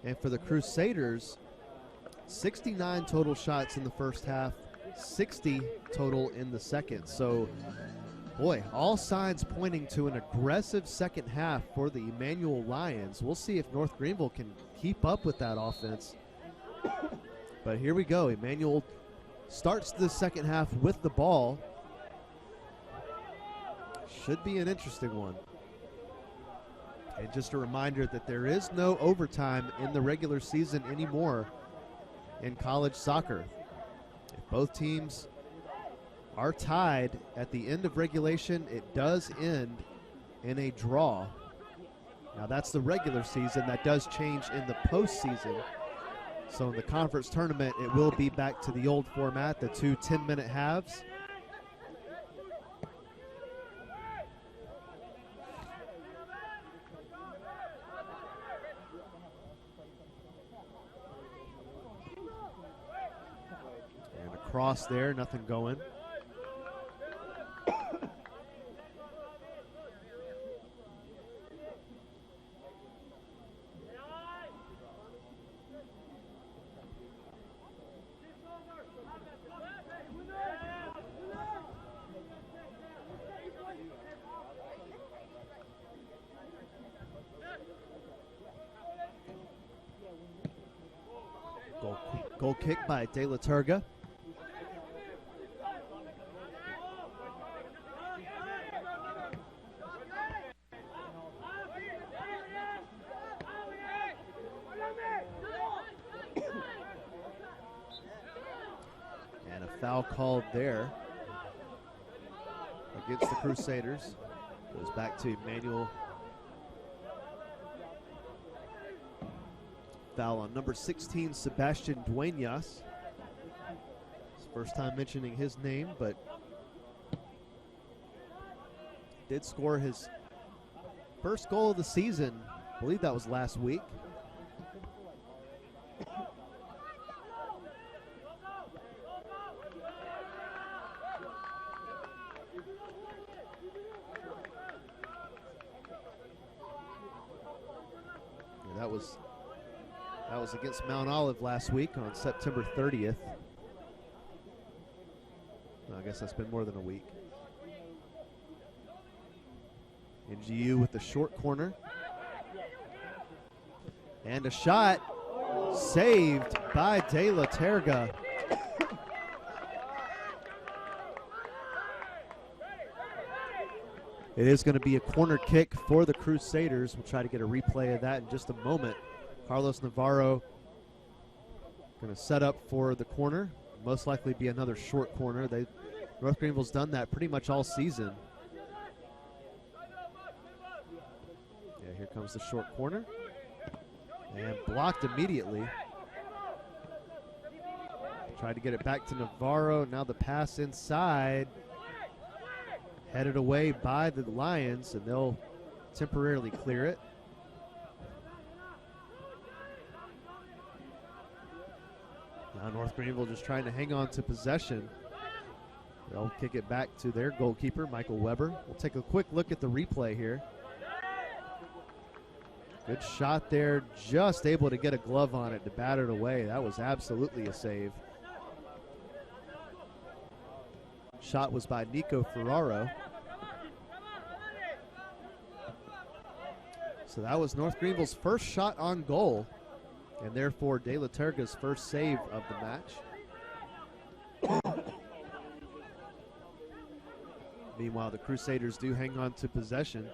And for the Crusaders, 69 total shots in the first half, 60 total in the second. So, boy, all signs pointing to an aggressive second half for the Emmanuel Lions. We'll see if North Greenville can keep up with that offense. But here we go. Emmanuel starts the second half with the ball. Should be an interesting one. And just a reminder that there is no overtime in the regular season anymore in college soccer. If both teams are tied at the end of regulation, it does end in a draw. Now that's the regular season. That does change in the postseason. So in the conference tournament, it will be back to the old format, the 2 10-minute halves. And across there, nothing going. Goal kick by De La Turga. And a foul called there against the Crusaders. Goes back to Emmanuel. Foul on number 16, Sebastian Duenas. It's the first time mentioning his name, but did score his first goal of the season. I believe that was last week. Yeah, that was against Mount Olive last week on September 30th. I guess that's been more than a week. NGU with the short corner. And a shot saved by De La Turga. It is going to be a corner kick for the Crusaders. We'll try to get a replay of that in just a moment. Carlos Navarro going to set up for the corner. Most likely be another short corner. North Greenville's done that pretty much all season. Yeah, here comes the short corner. And blocked immediately. Tried to get it back to Navarro. Now the pass inside. Headed away by the Lions, and they'll temporarily clear it. Now North Greenville just trying to hang on to possession. They'll kick it back to their goalkeeper, Michael Weber. We'll take a quick look at the replay here. Good shot there, just able to get a glove on it to bat it away. That was absolutely a save. Shot was by Nico Ferraro. So that was North Greenville's first shot on goal, and therefore De La Terga's first save of the match. Meanwhile, the Crusaders do hang on to possession.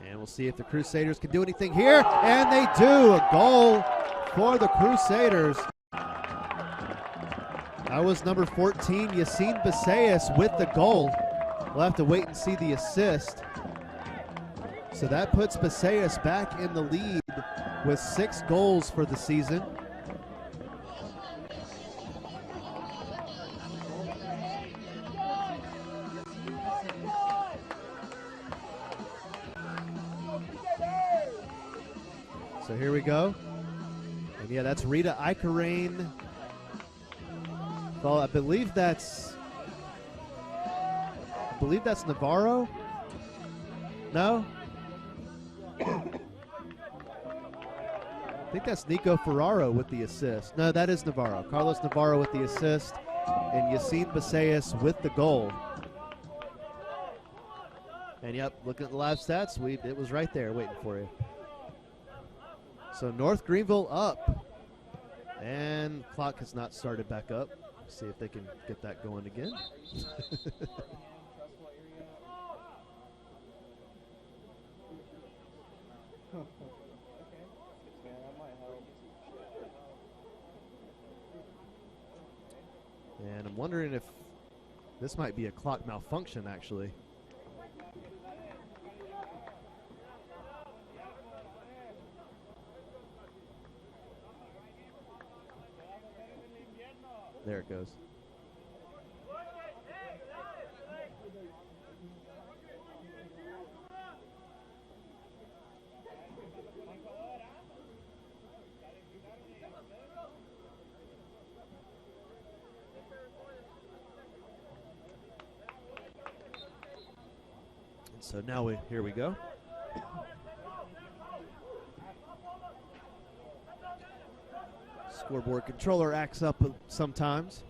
And we'll see if the Crusaders can do anything here. And they do. A goal for the Crusaders. That was number 14, Yassine Basayas, with the goal. We'll have to wait and see the assist. So that puts Basayas back in the lead with 6 goals for the season. So here we go. And yeah, that's Rita Icarrain. Well, I believe that's Navarro. No? I think that's Nico Ferraro with the assist. No, that is Navarro. Carlos Navarro with the assist, and Yassine Basayas with the goal. And yep, looking at the live stats, it was right there waiting for you. So North Greenville up, and clock has not started back up. See if they can get that going again. And I'm wondering if this might be a clock malfunction, actually. There it goes. And so now here we go. Scoreboard controller acts up sometimes.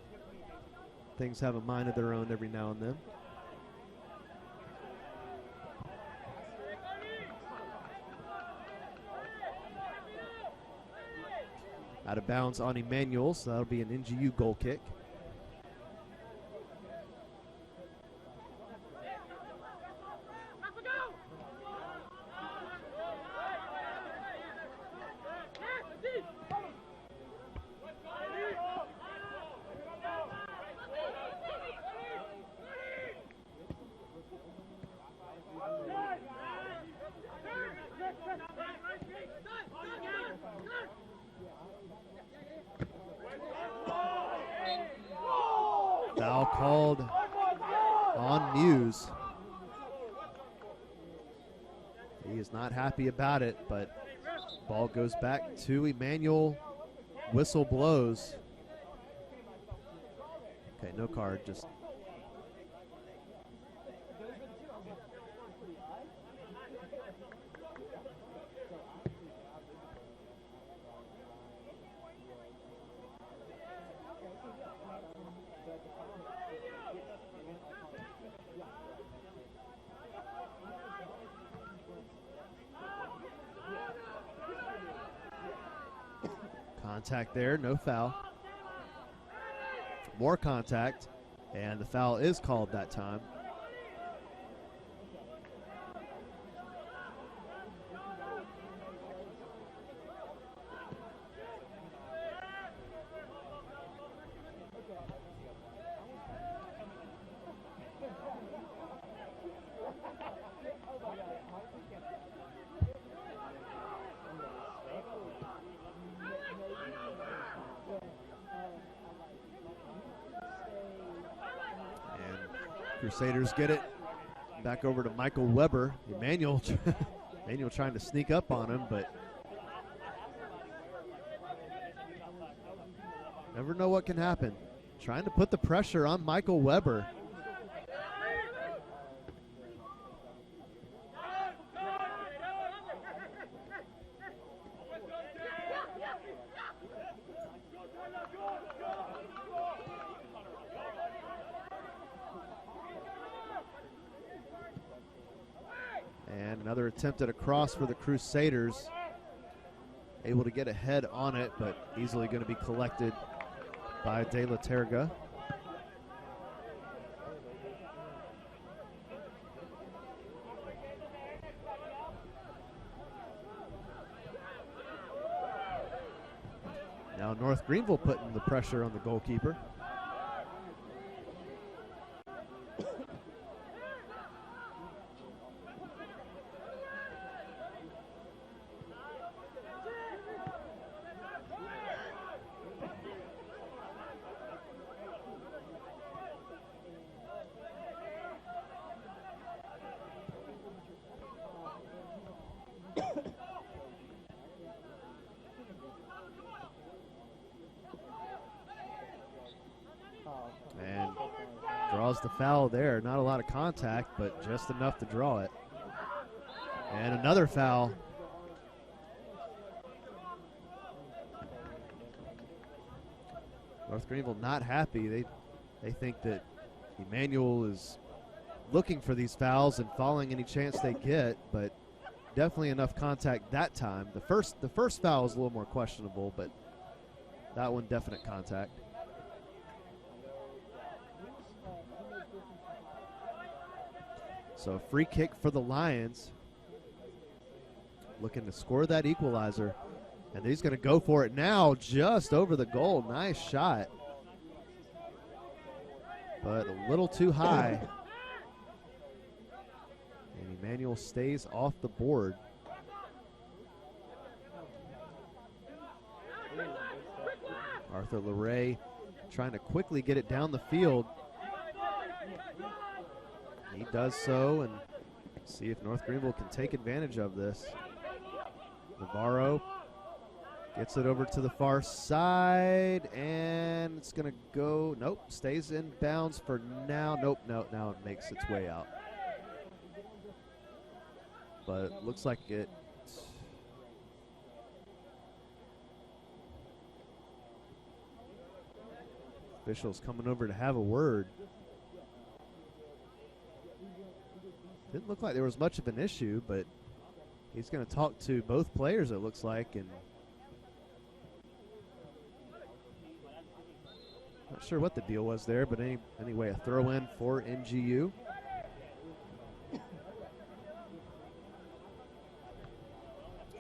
Things have a mind of their own every now and then. Out of bounds on Emmanuel, so that'll be an NGU goal kick. Foul called on Muse. He is not happy about it, but ball goes back to Emmanuel. Whistle blows. Okay, no card, just. Contact there, no foul. more contact, and the foul is called that time. Crusaders get it back over to Michael Weber. Emmanuel trying to sneak up on him, but never know what can happen. Trying to put the pressure on Michael Weber. And another attempt at a cross for the Crusaders. Able to get ahead on it, but easily going to be collected by De La Terga. Now North Greenville putting the pressure on the goalkeeper. And draws the foul there. Not a lot of contact, but just enough to draw it. And another foul. North Greenville not happy. They think that Emmanuel is looking for these fouls and fouling any chance they get, but definitely enough contact that time. The first foul was a little more questionable, but that one definite contact. So free kick for the Lions. Looking to score that equalizer. And he's going to go for it now, just over the goal. Nice shot. But a little too high. And Emmanuel stays off the board. Arthur LeRae trying to quickly get it down the field. He does so, and see if North Greenville can take advantage of this. Navarro gets it over to the far side, and it's going to go, nope, stays in bounds for now. Nope, no, now it makes its way out. But it looks like it. Officials coming over to have a word. Didn't look like there was much of an issue, but he's going to talk to both players, it looks like, and not sure what the deal was there, but anyway, a throw in for NGU.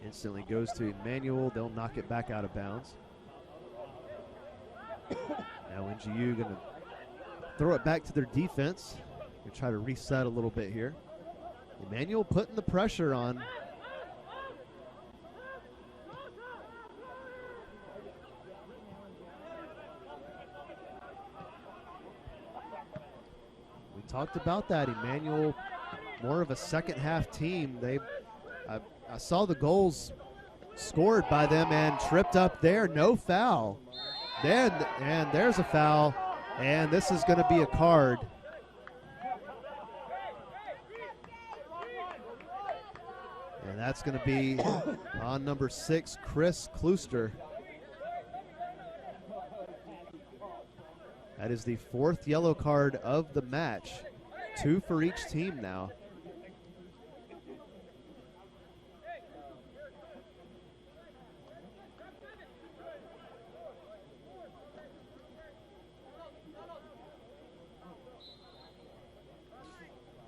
Instantly goes to Emmanuel. They'll knock it back out of bounds. Now NGU going to throw it back to their defense. Going to try to reset a little bit here. Emmanuel putting the pressure on. We talked about that. Emmanuel, more of a second half team. I saw the goals scored by them and tripped up there. No foul. And there's a foul, and this is going to be a card. And that's going to be on number 6, Chris Klooster. That is the 4th yellow card of the match. 2 for each team now.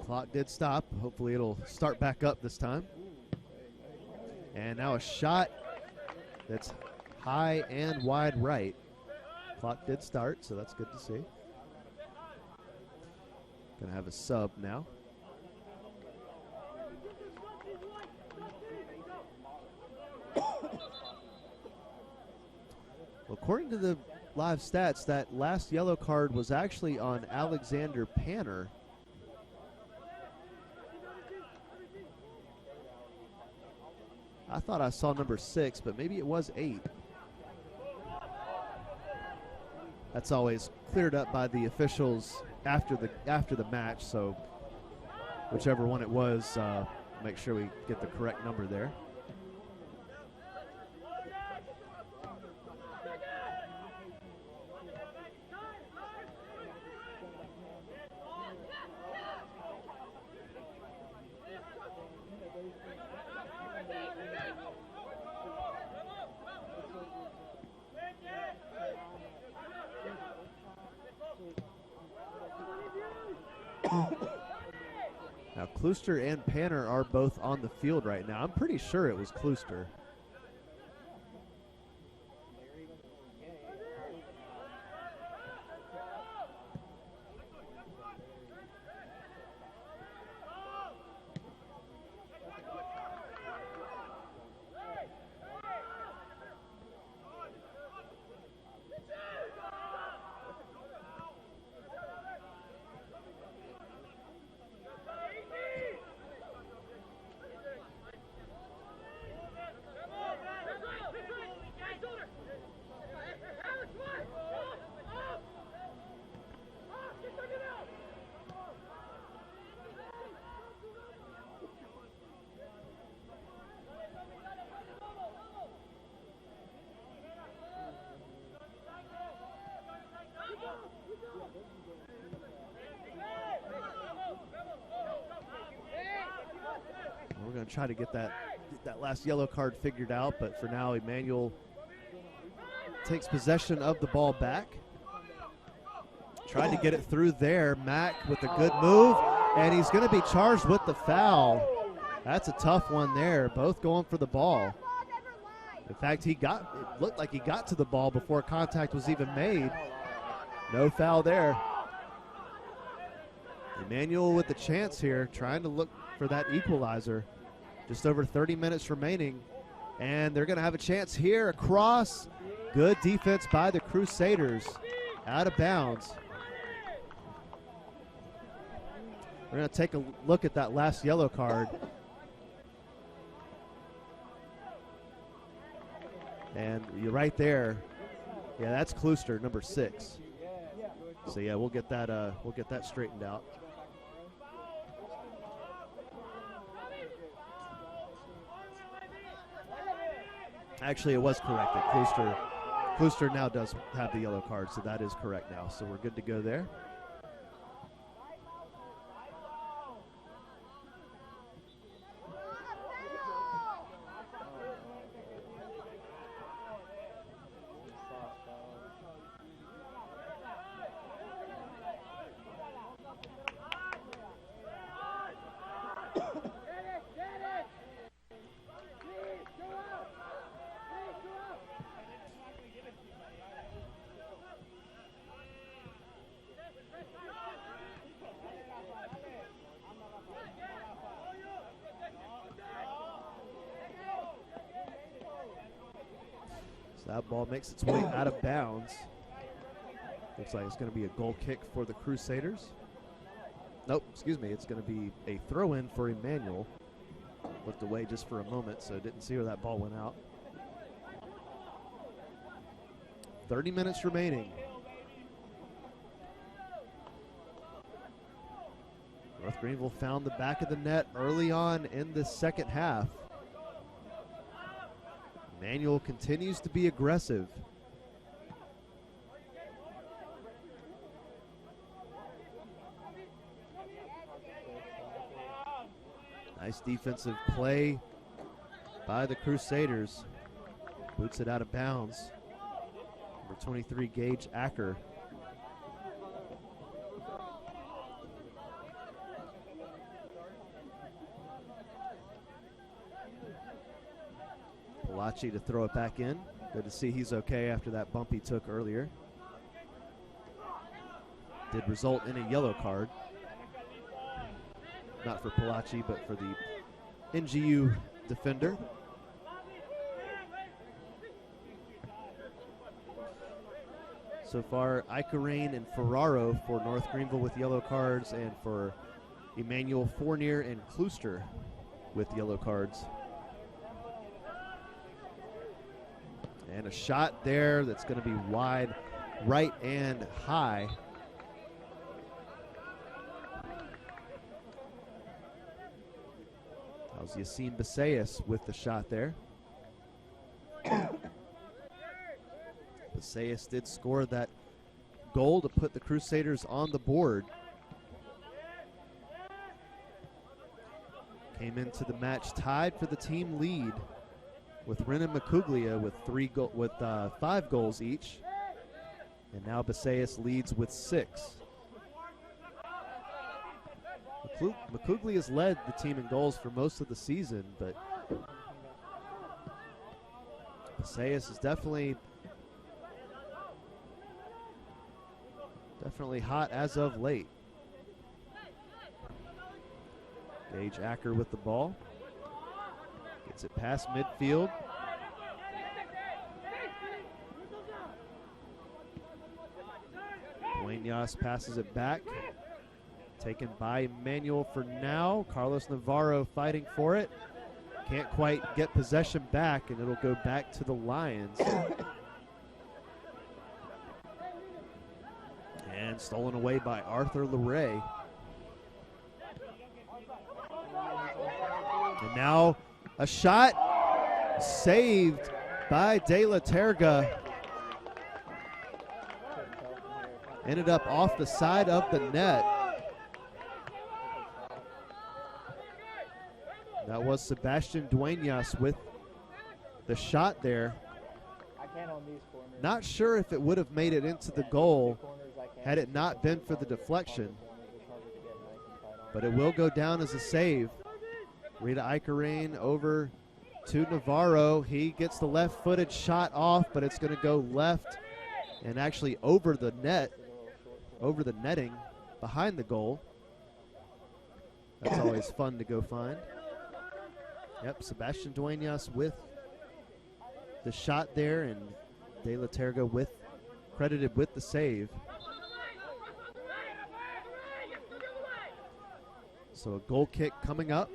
Clock did stop. Hopefully it'll start back up this time. And now a shot that's high and wide right. Clock did start, so that's good to see. Gonna have a sub now. Well, according to the live stats, that last yellow card was actually on Alexander Panner. I thought I saw number 6, but maybe it was 8. That's always cleared up by the officials after the match, so whichever one it was, make sure we get the correct number there. Now, Klooster and Panner are both on the field right now. I'm pretty sure it was Klooster. We're going to try to get that last yellow card figured out, but for now, Emmanuel takes possession of the ball back. Tried to get it through there. Mack with a good move, and he's going to be charged with the foul. That's a tough one there. Both going for the ball. In fact, it looked like he got to the ball before contact was even made. No foul there. Emmanuel with the chance here, trying to look for that equalizer. Just over 30 minutes remaining, and they're going to have a chance here across. Good defense by the Crusaders. Out of bounds. We're going to take a look at that last yellow card. And you're right there. Yeah, that's Klooster, number 6. So yeah, we'll get that straightened out. Actually, it was corrected. Klooster now does have the yellow card, so that is correct now. So we're good to go there. That ball makes its way out of bounds. Looks like it's going to be a goal kick for the Crusaders. Nope, excuse me. It's going to be a throw-in for Emmanuel. Looked away just for a moment, so didn't see where that ball went out. 30 minutes remaining. North Greenville found the back of the net early on in the second half. Emmanuel continues to be aggressive. Nice defensive play by the Crusaders. Boots it out of bounds. Number 23, Gage Acker. Palachi to throw it back in. Good to see he's okay after that bump he took earlier. Did result in a yellow card. Not for Palachi, but for the NGU defender. So far, Icarrain and Ferraro for North Greenville with yellow cards, and for Emmanuel, Fournier, and Klooster with yellow cards. And a shot there that's going to be wide, right and high. That was Yassine Basayas with the shot there. Basayas did score that goal to put the Crusaders on the board. Came into the match tied for the team lead with Renan Macuglia with 5 goals each. And now Basayas leads with 6. Macuglia has led the team in goals for most of the season, but Basayas is definitely hot as of late. Gage Acker with the ball. Gets it past midfield. Duenas passes it back. Taken by Emmanuel for now. Carlos Navarro fighting for it. Can't quite get possession back, and it'll go back to the Lions. And stolen away by Arthur Leray. And now a shot saved by De La Terga. Ended up off the side of the net. That was Sebastian Duenas with the shot there. Not sure if it would have made it into the goal had it not been for the deflection. But it will go down as a save. Rita Icarrain over to Navarro. He gets the left-footed shot off, but it's going to go left and actually over the net, over the netting behind the goal. That's always fun to go find. Yep, Sebastian Duenas with the shot there, and De La Terga credited with the save. So a goal kick coming up.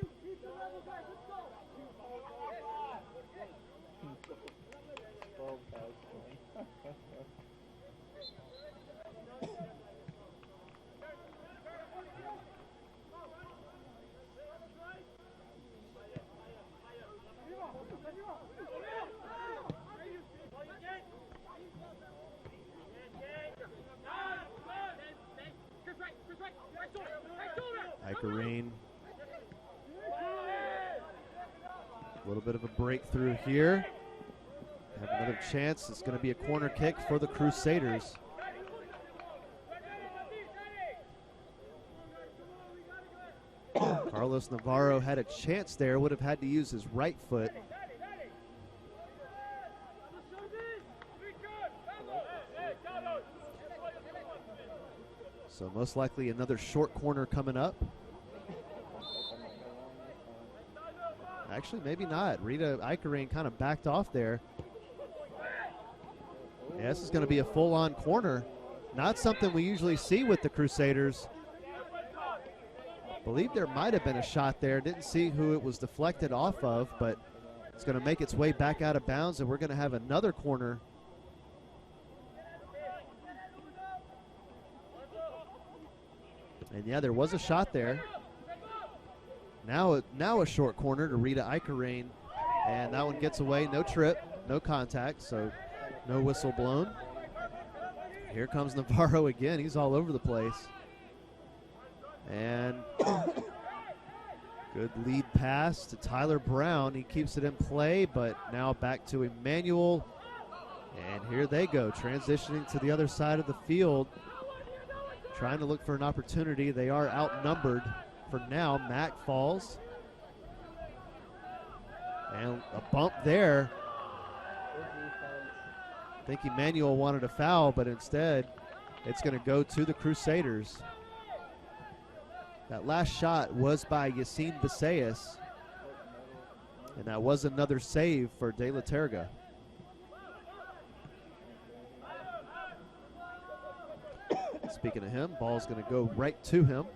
Icarrain. A little bit of a breakthrough here. Have another chance. It's going to be a corner kick for the Crusaders. Carlos Navarro had a chance there, would have had to use his right foot. So most likely another short corner coming up. Actually, maybe not. Rita Icarrain kind of backed off there. Yeah, this is going to be a full-on corner. Not something we usually see with the Crusaders. I believe there might have been a shot there. Didn't see who it was deflected off of, but it's going to make its way back out of bounds, and we're going to have another corner. And yeah, there was a shot there. Now a short corner to Rita Icarrain, and that one gets away. No trip, no contact, so no whistle blown. Here comes Navarro again. He's all over the place. And good lead pass to Tyler Brown. He keeps it in play, but now back to Emmanuel. And here they go, transitioning to the other side of the field, trying to look for an opportunity. They are outnumbered for now. Mack falls. And a bump there. I think Emmanuel wanted a foul, but instead it's going to go to the Crusaders. That last shot was by Yassine Bisayas, and that was another save for De La Terga. Speaking of him, ball's going to go right to him.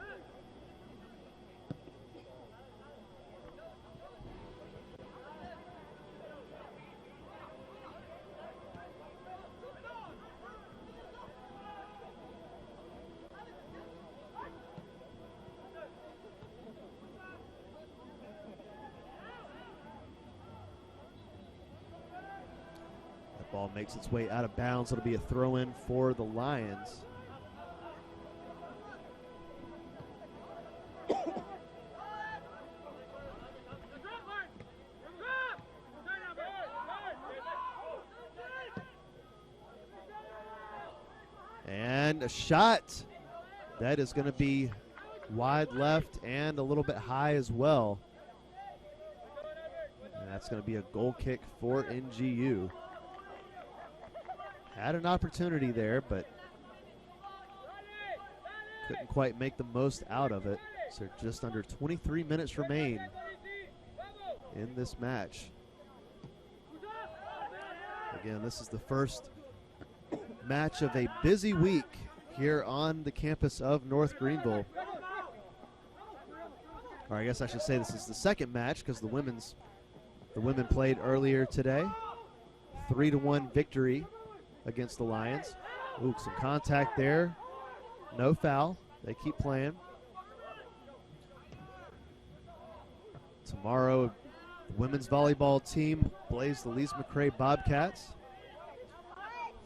That ball makes its way out of bounds. It'll be a throw-in for the Lions. And a shot that is going to be wide left and a little bit high as well. And that's going to be a goal kick for NGU. Had an opportunity there, but couldn't quite make the most out of it. So just under 23 minutes remain in this match. Again, this is the first match of a busy week here on the campus of North Greenville. Or I guess I should say this is the second match because the women played earlier today. 3-1 victory against the Lions. Ooh, some contact there. No foul. They keep playing. Tomorrow, the women's volleyball team plays the Lees McRae Bobcats.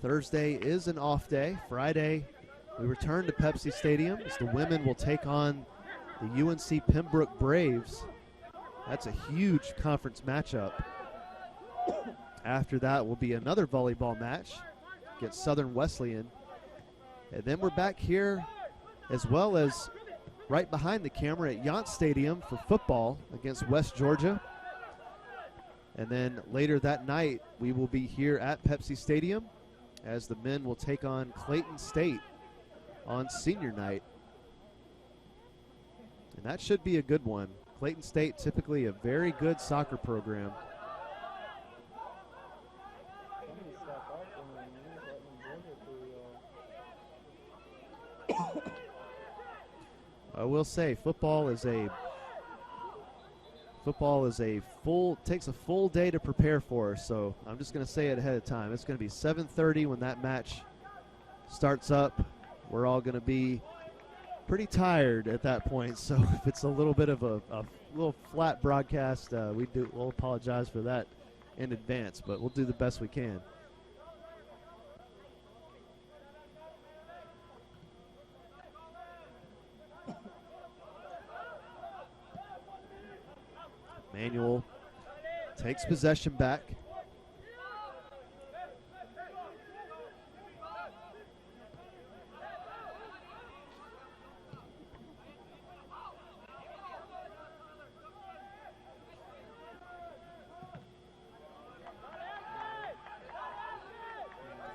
Thursday is an off day. Friday, we return to Pepsi Stadium as the women will take on the UNC Pembroke Braves. That's a huge conference matchup. After that will be another volleyball match against Southern Wesleyan. And then we're back here as well as right behind the camera at Yant Stadium for football against West Georgia. And then later that night, we will be here at Pepsi Stadium as the men will take on Clayton State on senior night. And that should be a good one. Clayton State, typically a very good soccer program. I will say football is a takes a full day to prepare for, so I'm just going to say it ahead of time. It's going to be 7:30 when that match starts up. We're all going to be pretty tired at that point, so if it's a little bit of a little flat broadcast, we'll apologize for that in advance, but we'll do the best we can. Emmanuel takes possession back.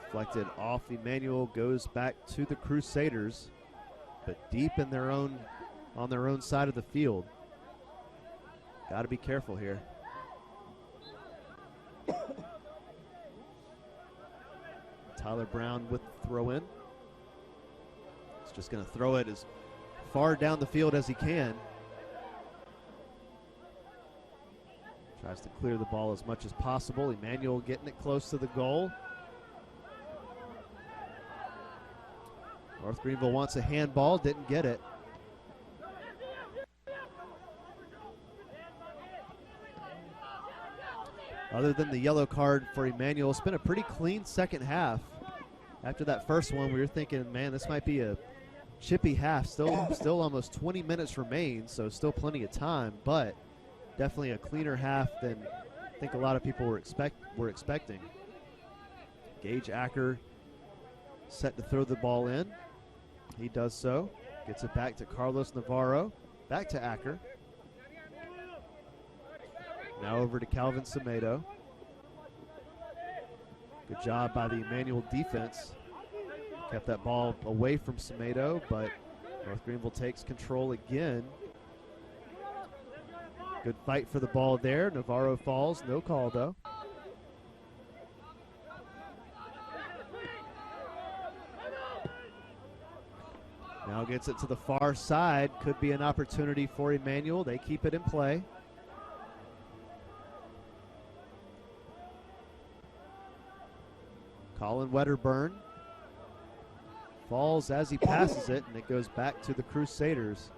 Deflected off. Emmanuel goes back to the Crusaders, but deep in on their own side of the field. Got to be careful here. Tyler Brown with the throw in. He's just going to throw it as far down the field as he can. Tries to clear the ball as much as possible. Emmanuel getting it close to the goal. North Greenville wants a handball, didn't get it. Other than the yellow card for Emmanuel, it's been a pretty clean second half. After that first one, we were thinking, man, this might be a chippy half. Still almost 20 minutes remain, so still plenty of time, but definitely a cleaner half than I think a lot of people were expecting. Gage Acker set to throw the ball in. He does so. Gets it back to Carlos Navarro. Back to Acker. Now over to Calvin Semedo. Good job by the Emmanuel defense. Kept that ball away from Semedo, but North Greenville takes control again. Good fight for the ball there. Navarro falls, no call though. Now gets it to the far side. Could be an opportunity for Emmanuel. They keep it in play. Colin Wedderburn falls as he passes it, and it goes back to the Crusaders.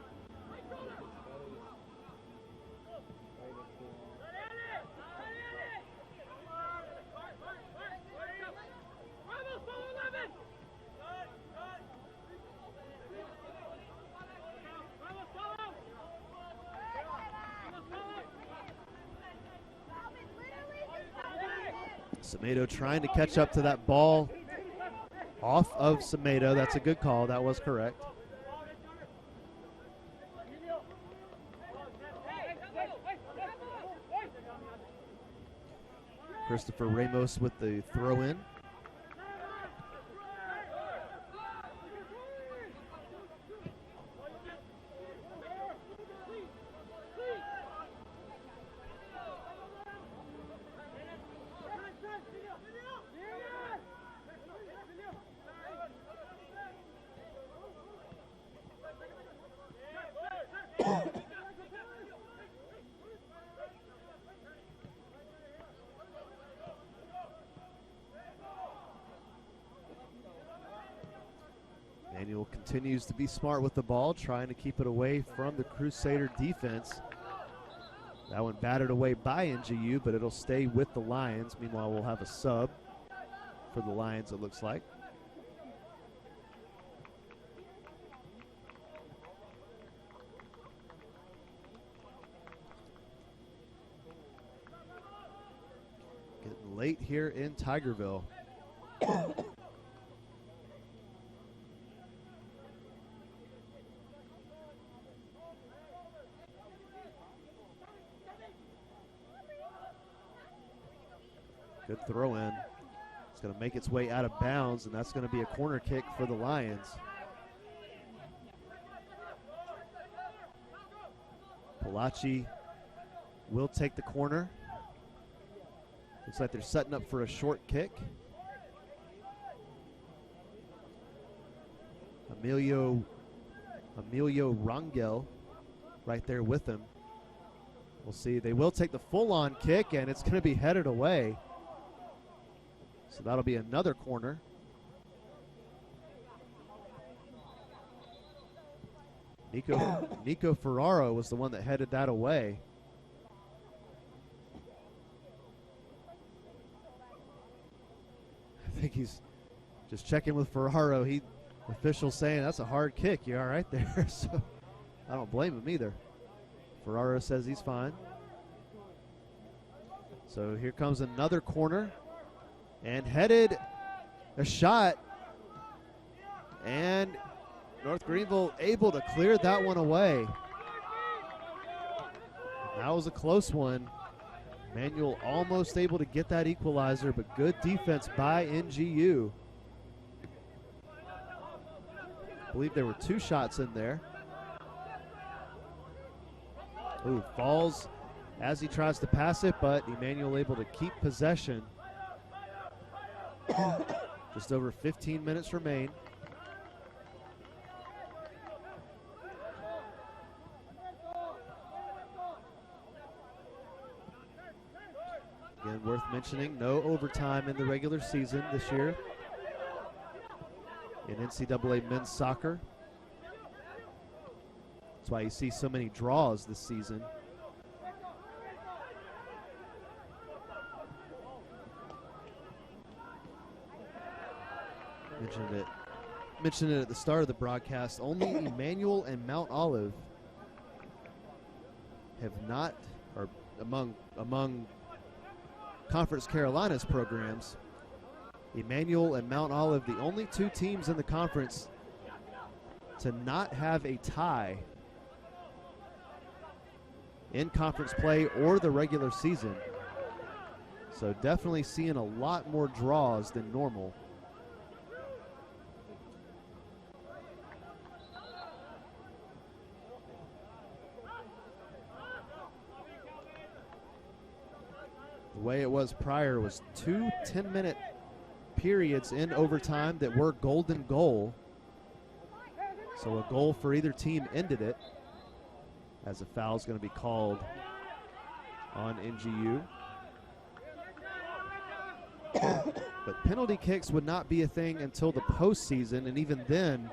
Semedo trying to catch up to that ball off of Semedo. That's a good call. That was correct. Christopher Ramos with the throw in. Emmanuel continues to be smart with the ball, trying to keep it away from the Crusader defense. That one batted away by NGU, but it'll stay with the Lions. Meanwhile, we'll have a sub for the Lions, it looks like. Getting late here in Tigerville. Good throw in. It's going to make its way out of bounds, and that's going to be a corner kick for the Lions. Palachi will take the corner. Looks like they're setting up for a short kick. Emilio Rangel right there with him. We'll see. They will take the full-on kick, and it's going to be headed away. So that'll be another corner. Nico Ferraro was the one that headed that away. I think he's just checking with Ferraro. Official saying that's a hard kick. You all right there? So I don't blame him either. Ferraro says he's fine. So here comes another corner. And headed a shot, and North Greenville able to clear that one away. That was a close one. Emmanuel almost able to get that equalizer, but good defense by NGU. I believe there were two shots in there. Ooh, falls as he tries to pass it, but Emmanuel able to keep possession. Just over 15 minutes remain. Again, worth mentioning, no overtime in the regular season this year in NCAA men's soccer. That's why you see so many draws this season. Mentioned it at the start of the broadcast. Only Emmanuel and Mount Olive have not, or among Conference Carolinas programs, Emmanuel and Mount Olive, the only two teams in the conference to not have a tie in conference play or the regular season. So definitely seeing a lot more draws than normal. The way it was prior was 2 10-minute periods in overtime that were golden goal. So a goal for either team ended it, as a foul is going to be called on NGU. But penalty kicks would not be a thing until the postseason, and even then,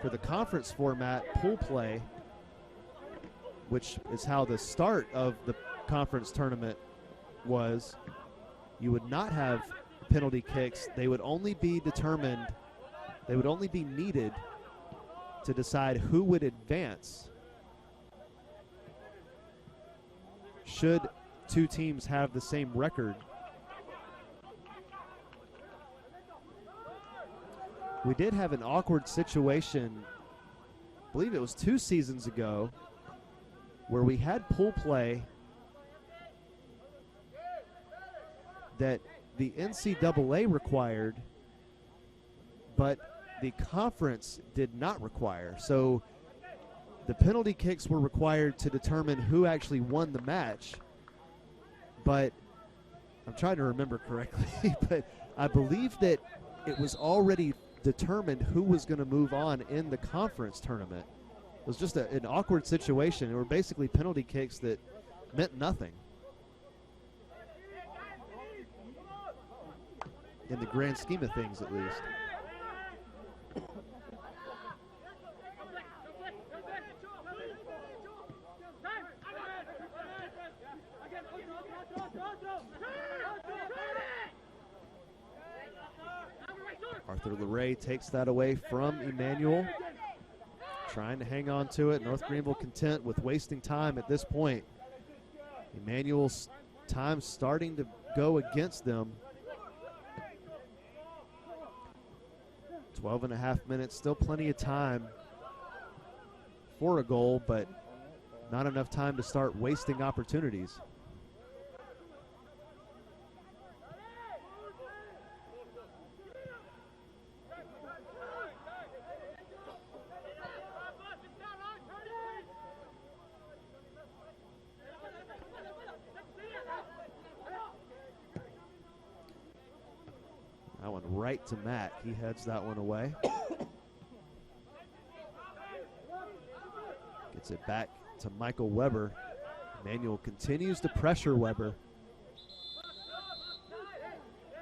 for the conference format, pool play, which is how the start of the conference tournament was, you would not have penalty kicks. They would only be determined, they would only be needed to decide who would advance should two teams have the same record. We did have an awkward situation, I believe it was 2 seasons ago, where we had pool play that the NCAA required, but the conference did not require. So the penalty kicks were required to determine who actually won the match, but I'm trying to remember correctly, but I believe that it was already determined who was going to move on in the conference tournament. It was just an awkward situation. It were basically penalty kicks that meant nothing in the grand scheme of things, at least. Arthur LeRae takes that away from Emmanuel, trying to hang on to it. North Greenville content with wasting time at this point. Emmanuel's time starting to go against them. 12.5 minutes, still plenty of time for a goal, but not enough time to start wasting opportunities. That one right to Matt. He heads that one away. Gets it back to Michael Weber. Emmanuel continues to pressure Weber.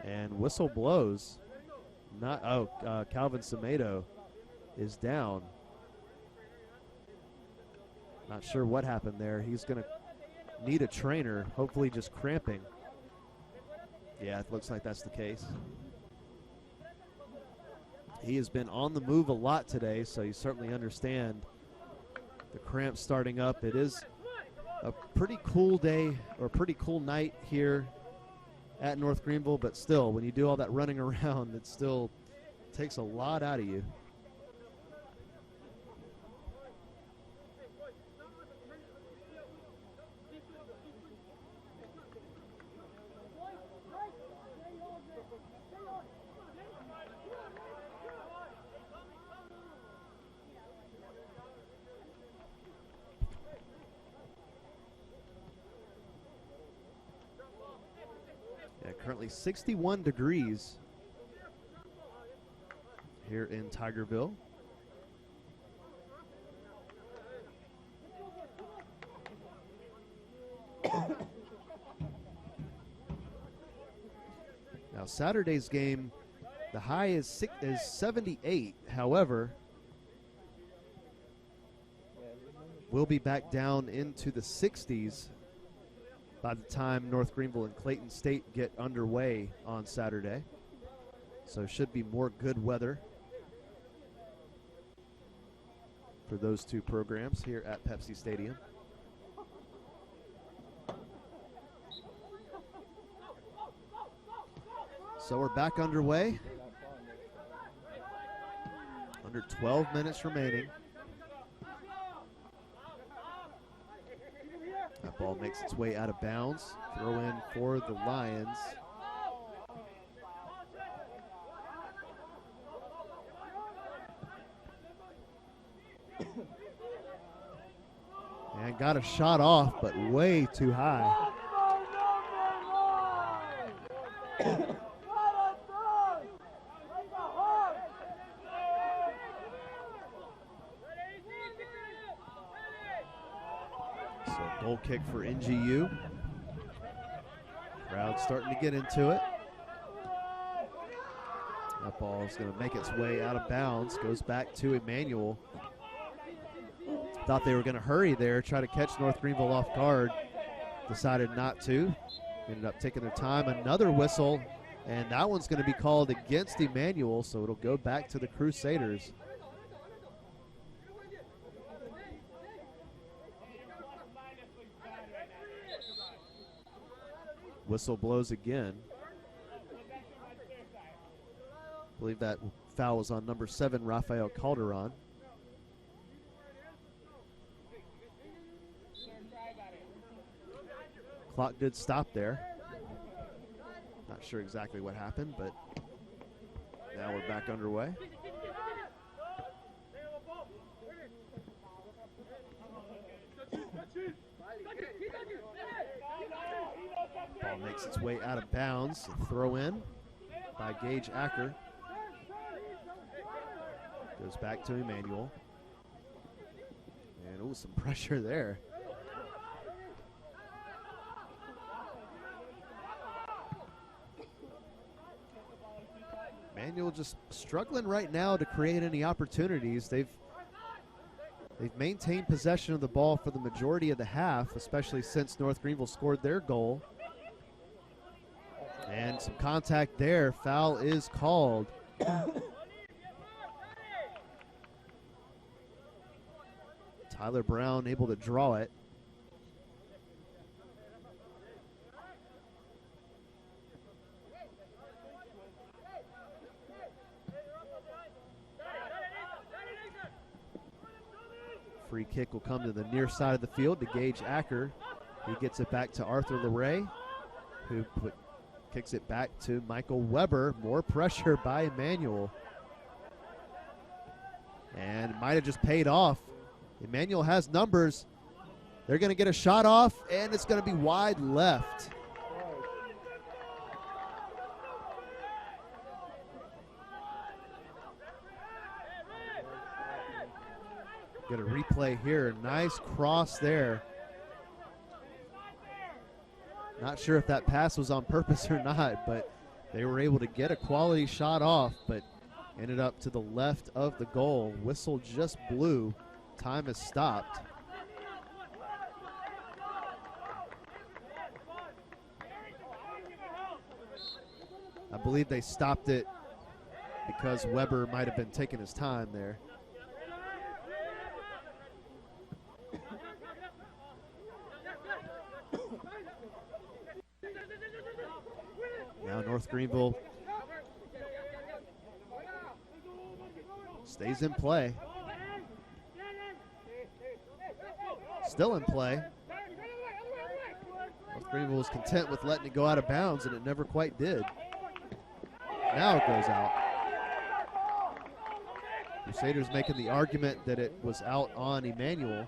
And whistle blows. Calvin Semedo is down. Not sure what happened there. He's going to need a trainer, hopefully just cramping. Yeah, it looks like that's the case. He has been on the move a lot today, so you certainly understand the cramps starting up. It is a pretty cool day or pretty cool night here at North Greenville, but still, when you do all that running around, it still takes a lot out of you. Currently 61 degrees here in Tigerville. Now Saturday's game, the high is 78. However, we'll be back down into the 60s by the time North Greenville and Clayton State get underway on Saturday. So should be more good weather for those two programs here at Pepsi Stadium. So we're back underway. Under 12 minutes remaining. A Ball makes its way out of bounds. Throw in for the Lions. And got a shot off, but way too high. So goal kick for NGU. Crowd starting to get into it. That ball is going to make its way out of bounds. Goes back to Emmanuel. Thought they were going to hurry there, try to catch North Greenville off guard. Decided not to. Ended up taking their time. Another whistle, and that one's going to be called against Emmanuel, so it'll go back to the Crusaders. Whistle blows again. I believe that foul was on number 7, Rafael Calderon. Clock did stop there. Not sure exactly what happened, but now we're back underway. Ball makes its way out of bounds. Throw in by Gage Acker. Goes back to Emmanuel. And some pressure there. Emmanuel just struggling right now to create any opportunities. They've maintained possession of the ball for the majority of the half, especially since North Greenville scored their goal. And some contact there. Foul is called. Tyler Brown able to draw it. Free kick will come to the near side of the field to Gage Acker. He gets it back to Arthur LeRae, who kicks it back to Michael Weber. More pressure by Emmanuel. And might have just paid off. Emmanuel has numbers. They're going to get a shot off, and it's going to be wide left. Get a replay here. Nice cross there. Not sure if that pass was on purpose or not, but they were able to get a quality shot off, but ended up to the left of the goal. Whistle just blew. Time has stopped. I believe they stopped it because Weber might have been taking his time there. Now North Greenville stays in play. Still in play. North Greenville was content with letting it go out of bounds, and it never quite did. Now it goes out. Crusaders making the argument that it was out on Emmanuel.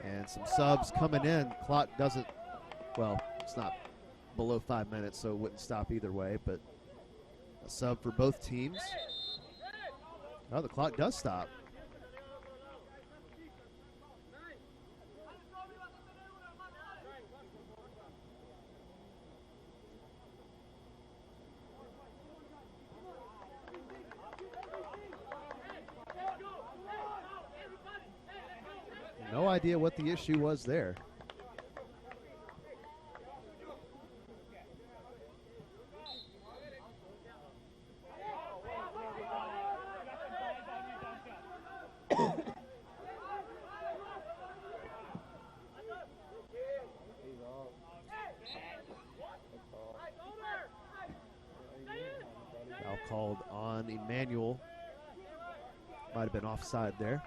And some subs coming in. Clock doesn't, well, it's not below 5 minutes, so it wouldn't stop either way, but a sub for both teams. Oh, the clock does stop. No idea what the issue was there. called on Emmanuel. Might have been offside there.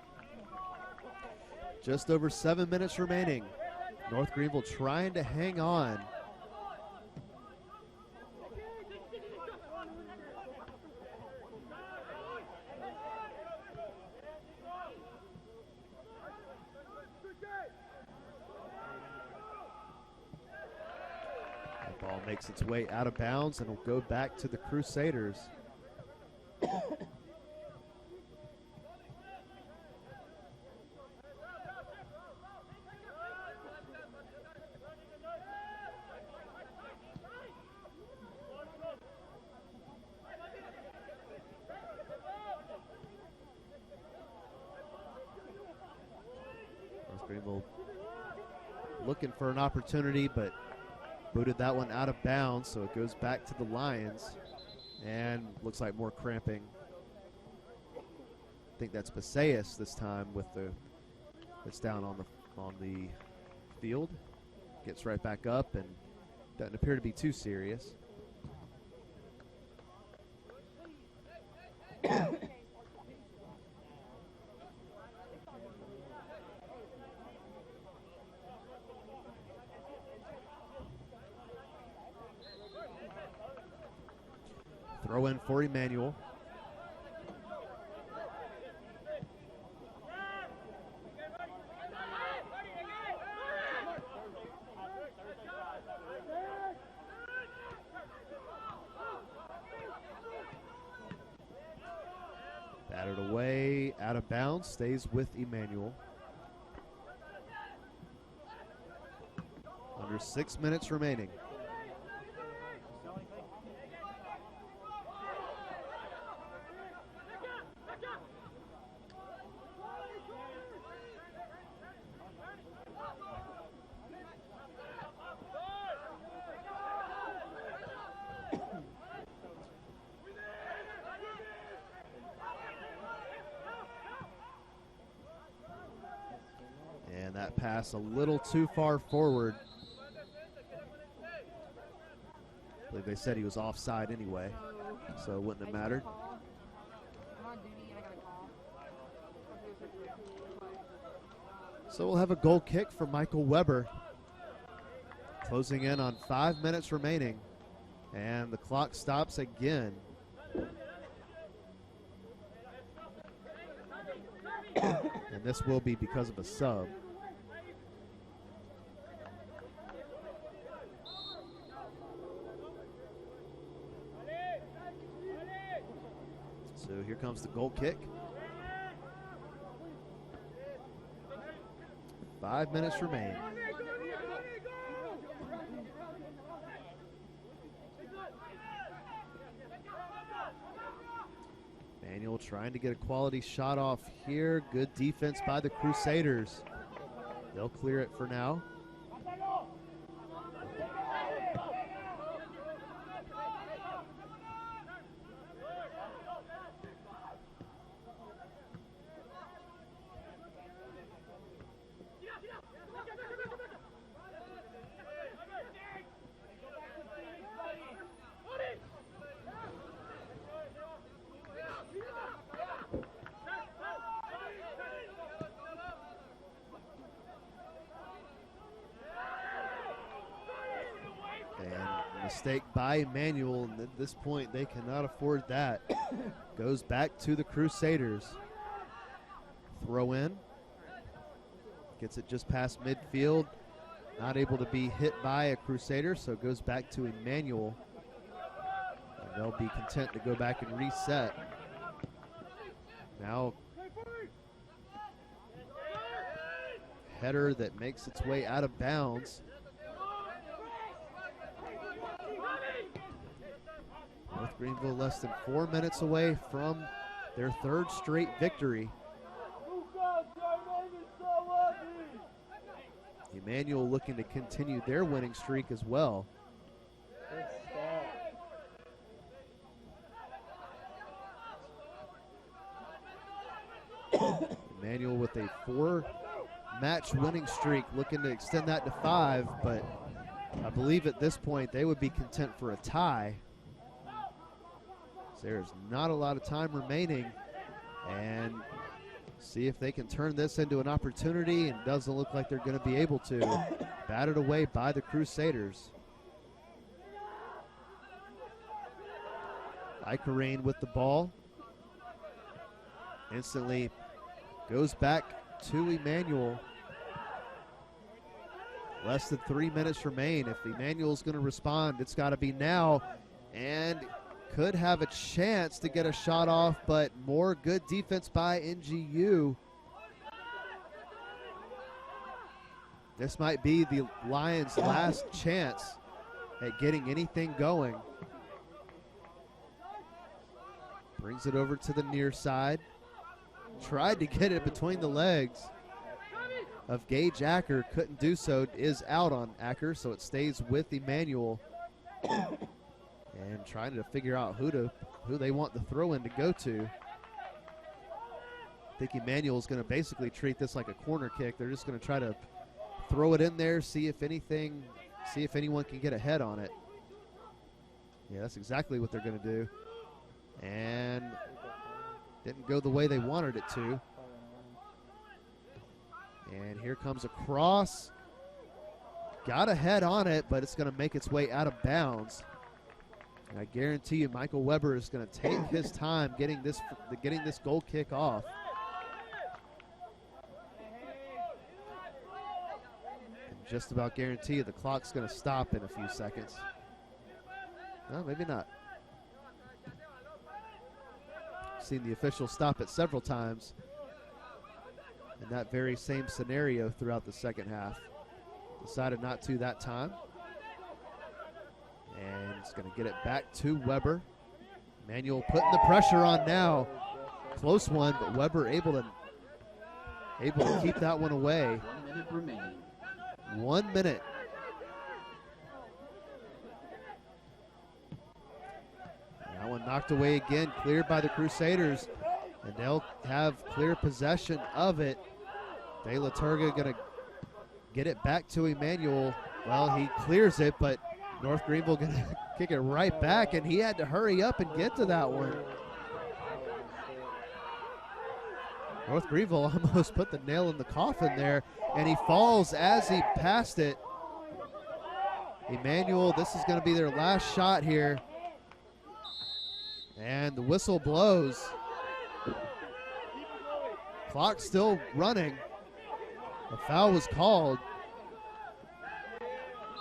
Just over 7 minutes remaining. North Greenville trying to hang on. The ball makes its way out of bounds and will go back to the Crusaders. Greenville looking for an opportunity, but booted that one out of bounds, so it goes back to the Lions. And looks like more cramping. I think that's Passaius this time with it's down on the field. Gets right back up and doesn't appear to be too serious. Throw in for Emmanuel. Batted away, out of bounds, stays with Emmanuel. Under 6 minutes remaining. And that pass a little too far forward. I believe they said he was offside anyway, so it wouldn't have mattered. So we'll have a goal kick from Michael Weber. Closing in on 5 minutes remaining. And the clock stops again. And this will be because of a sub. So here comes the goal kick. 5 minutes remain. Emmanuel trying to get a quality shot off here. Good defense by the Crusaders. They'll clear it for now. Mistake by Emmanuel, and at this point they cannot afford that. Goes back to the Crusaders. Throw in. Gets it just past midfield. Not able to be hit by a Crusader, so it goes back to Emmanuel. And they'll be content to go back and reset. Now, header that makes its way out of bounds. North Greenville less than 4 minutes away from their third straight victory. Emmanuel looking to continue their winning streak as well. Emmanuel with a 4-match winning streak, looking to extend that to 5, but I believe at this point they would be content for a tie. There's not a lot of time remaining, and see if they can turn this into an opportunity, and doesn't look like they're going to be able to. Batted away by the Crusaders. Icarrain with the ball. Instantly goes back to Emmanuel. Less than 3 minutes remain. If Emmanuel's going to respond, it's got to be now. And could have a chance to get a shot off, but more good defense by NGU. This might be the Lions' last chance at getting anything going. Brings it over to the near side. Tried to get it between the legs of Gage Acker. Couldn't do so. Is out on Acker, so it stays with Emmanuel. And trying to figure out who they want the throw in to go to. I think Emmanuel's going to basically treat this like a corner kick. They're just going to try to throw it in there, see if anyone can get a head on it. Yeah, that's exactly what they're going to do. And didn't go the way they wanted it to. And here comes a cross. Got a head on it, but it's going to make its way out of bounds. And I guarantee you Michael Weber is going to take his time getting this goal kick off. And just about guarantee you the clock's going to stop in a few seconds. Well, maybe not. Seen the official stop it several times in that very same scenario throughout the second half. Decided not to that time. And it's going to get it back to Weber. Emmanuel putting the pressure on now. Close one, but Weber able to keep that one away. 1 minute remaining. 1 minute. That one knocked away again, cleared by the Crusaders, and they'll have clear possession of it. De La Turga going to get it back to Emmanuel. Well, he clears it, but North Greenville going to kick it right back, and he had to hurry up and get to that one. North Greenville almost put the nail in the coffin there, and he falls as he passed it. Emmanuel, this is going to be their last shot here. And the whistle blows. Clock still running. The foul was called.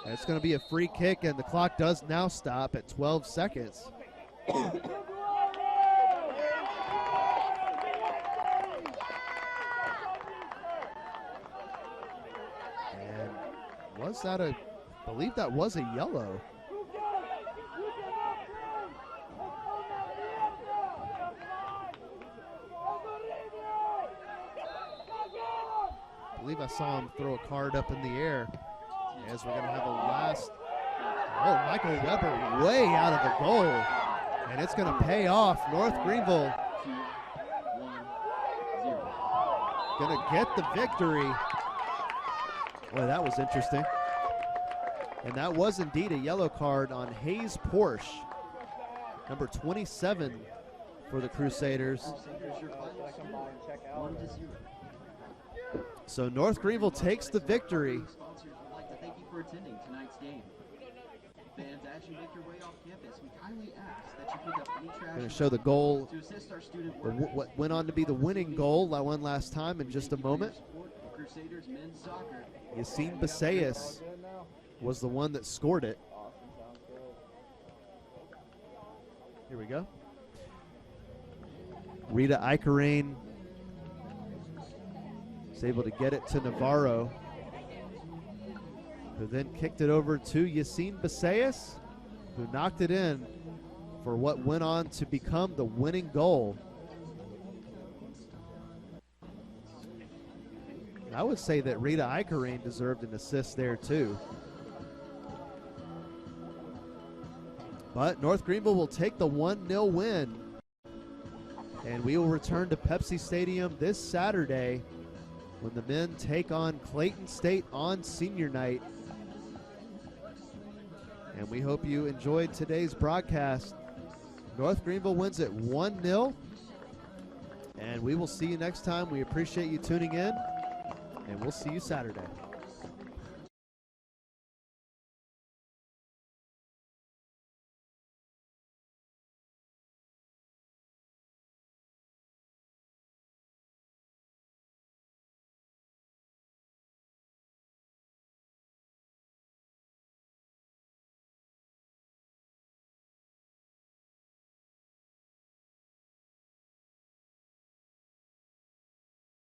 And it's going to be a free kick, and the clock does now stop at 12 seconds. And was that I believe that was a yellow. I believe I saw him throw a card up in the air. As we're going to have a last. Oh, Michael Weber way out of the goal. And it's going to pay off. North Greenville going to get the victory. Boy, that was interesting. And that was indeed a yellow card on Hayes Porsche, number 27 for the Crusaders. So North Greenville takes the victory. Thank you for attending tonight's game. Fans, as you make your way off campus, we kindly ask that you pick up any trash. Going to show the goal, to assist our student what went on to be the winning goal, that one last time in just a moment. Crusaders men's soccer. Yassine Basayas was the one that scored it. Here we go. Rita Icarrain is able to get it to Navarro, who then kicked it over to Yassine Basayas, who knocked it in for what went on to become the winning goal. I would say that Rita Icarrain deserved an assist there too. But North Greenville will take the 1-0 win. And we will return to Pepsi Stadium this Saturday when the men take on Clayton State on senior night. And we hope you enjoyed today's broadcast. North Greenville wins it 1-0. And we will see you next time. We appreciate you tuning in, and we'll see you Saturday.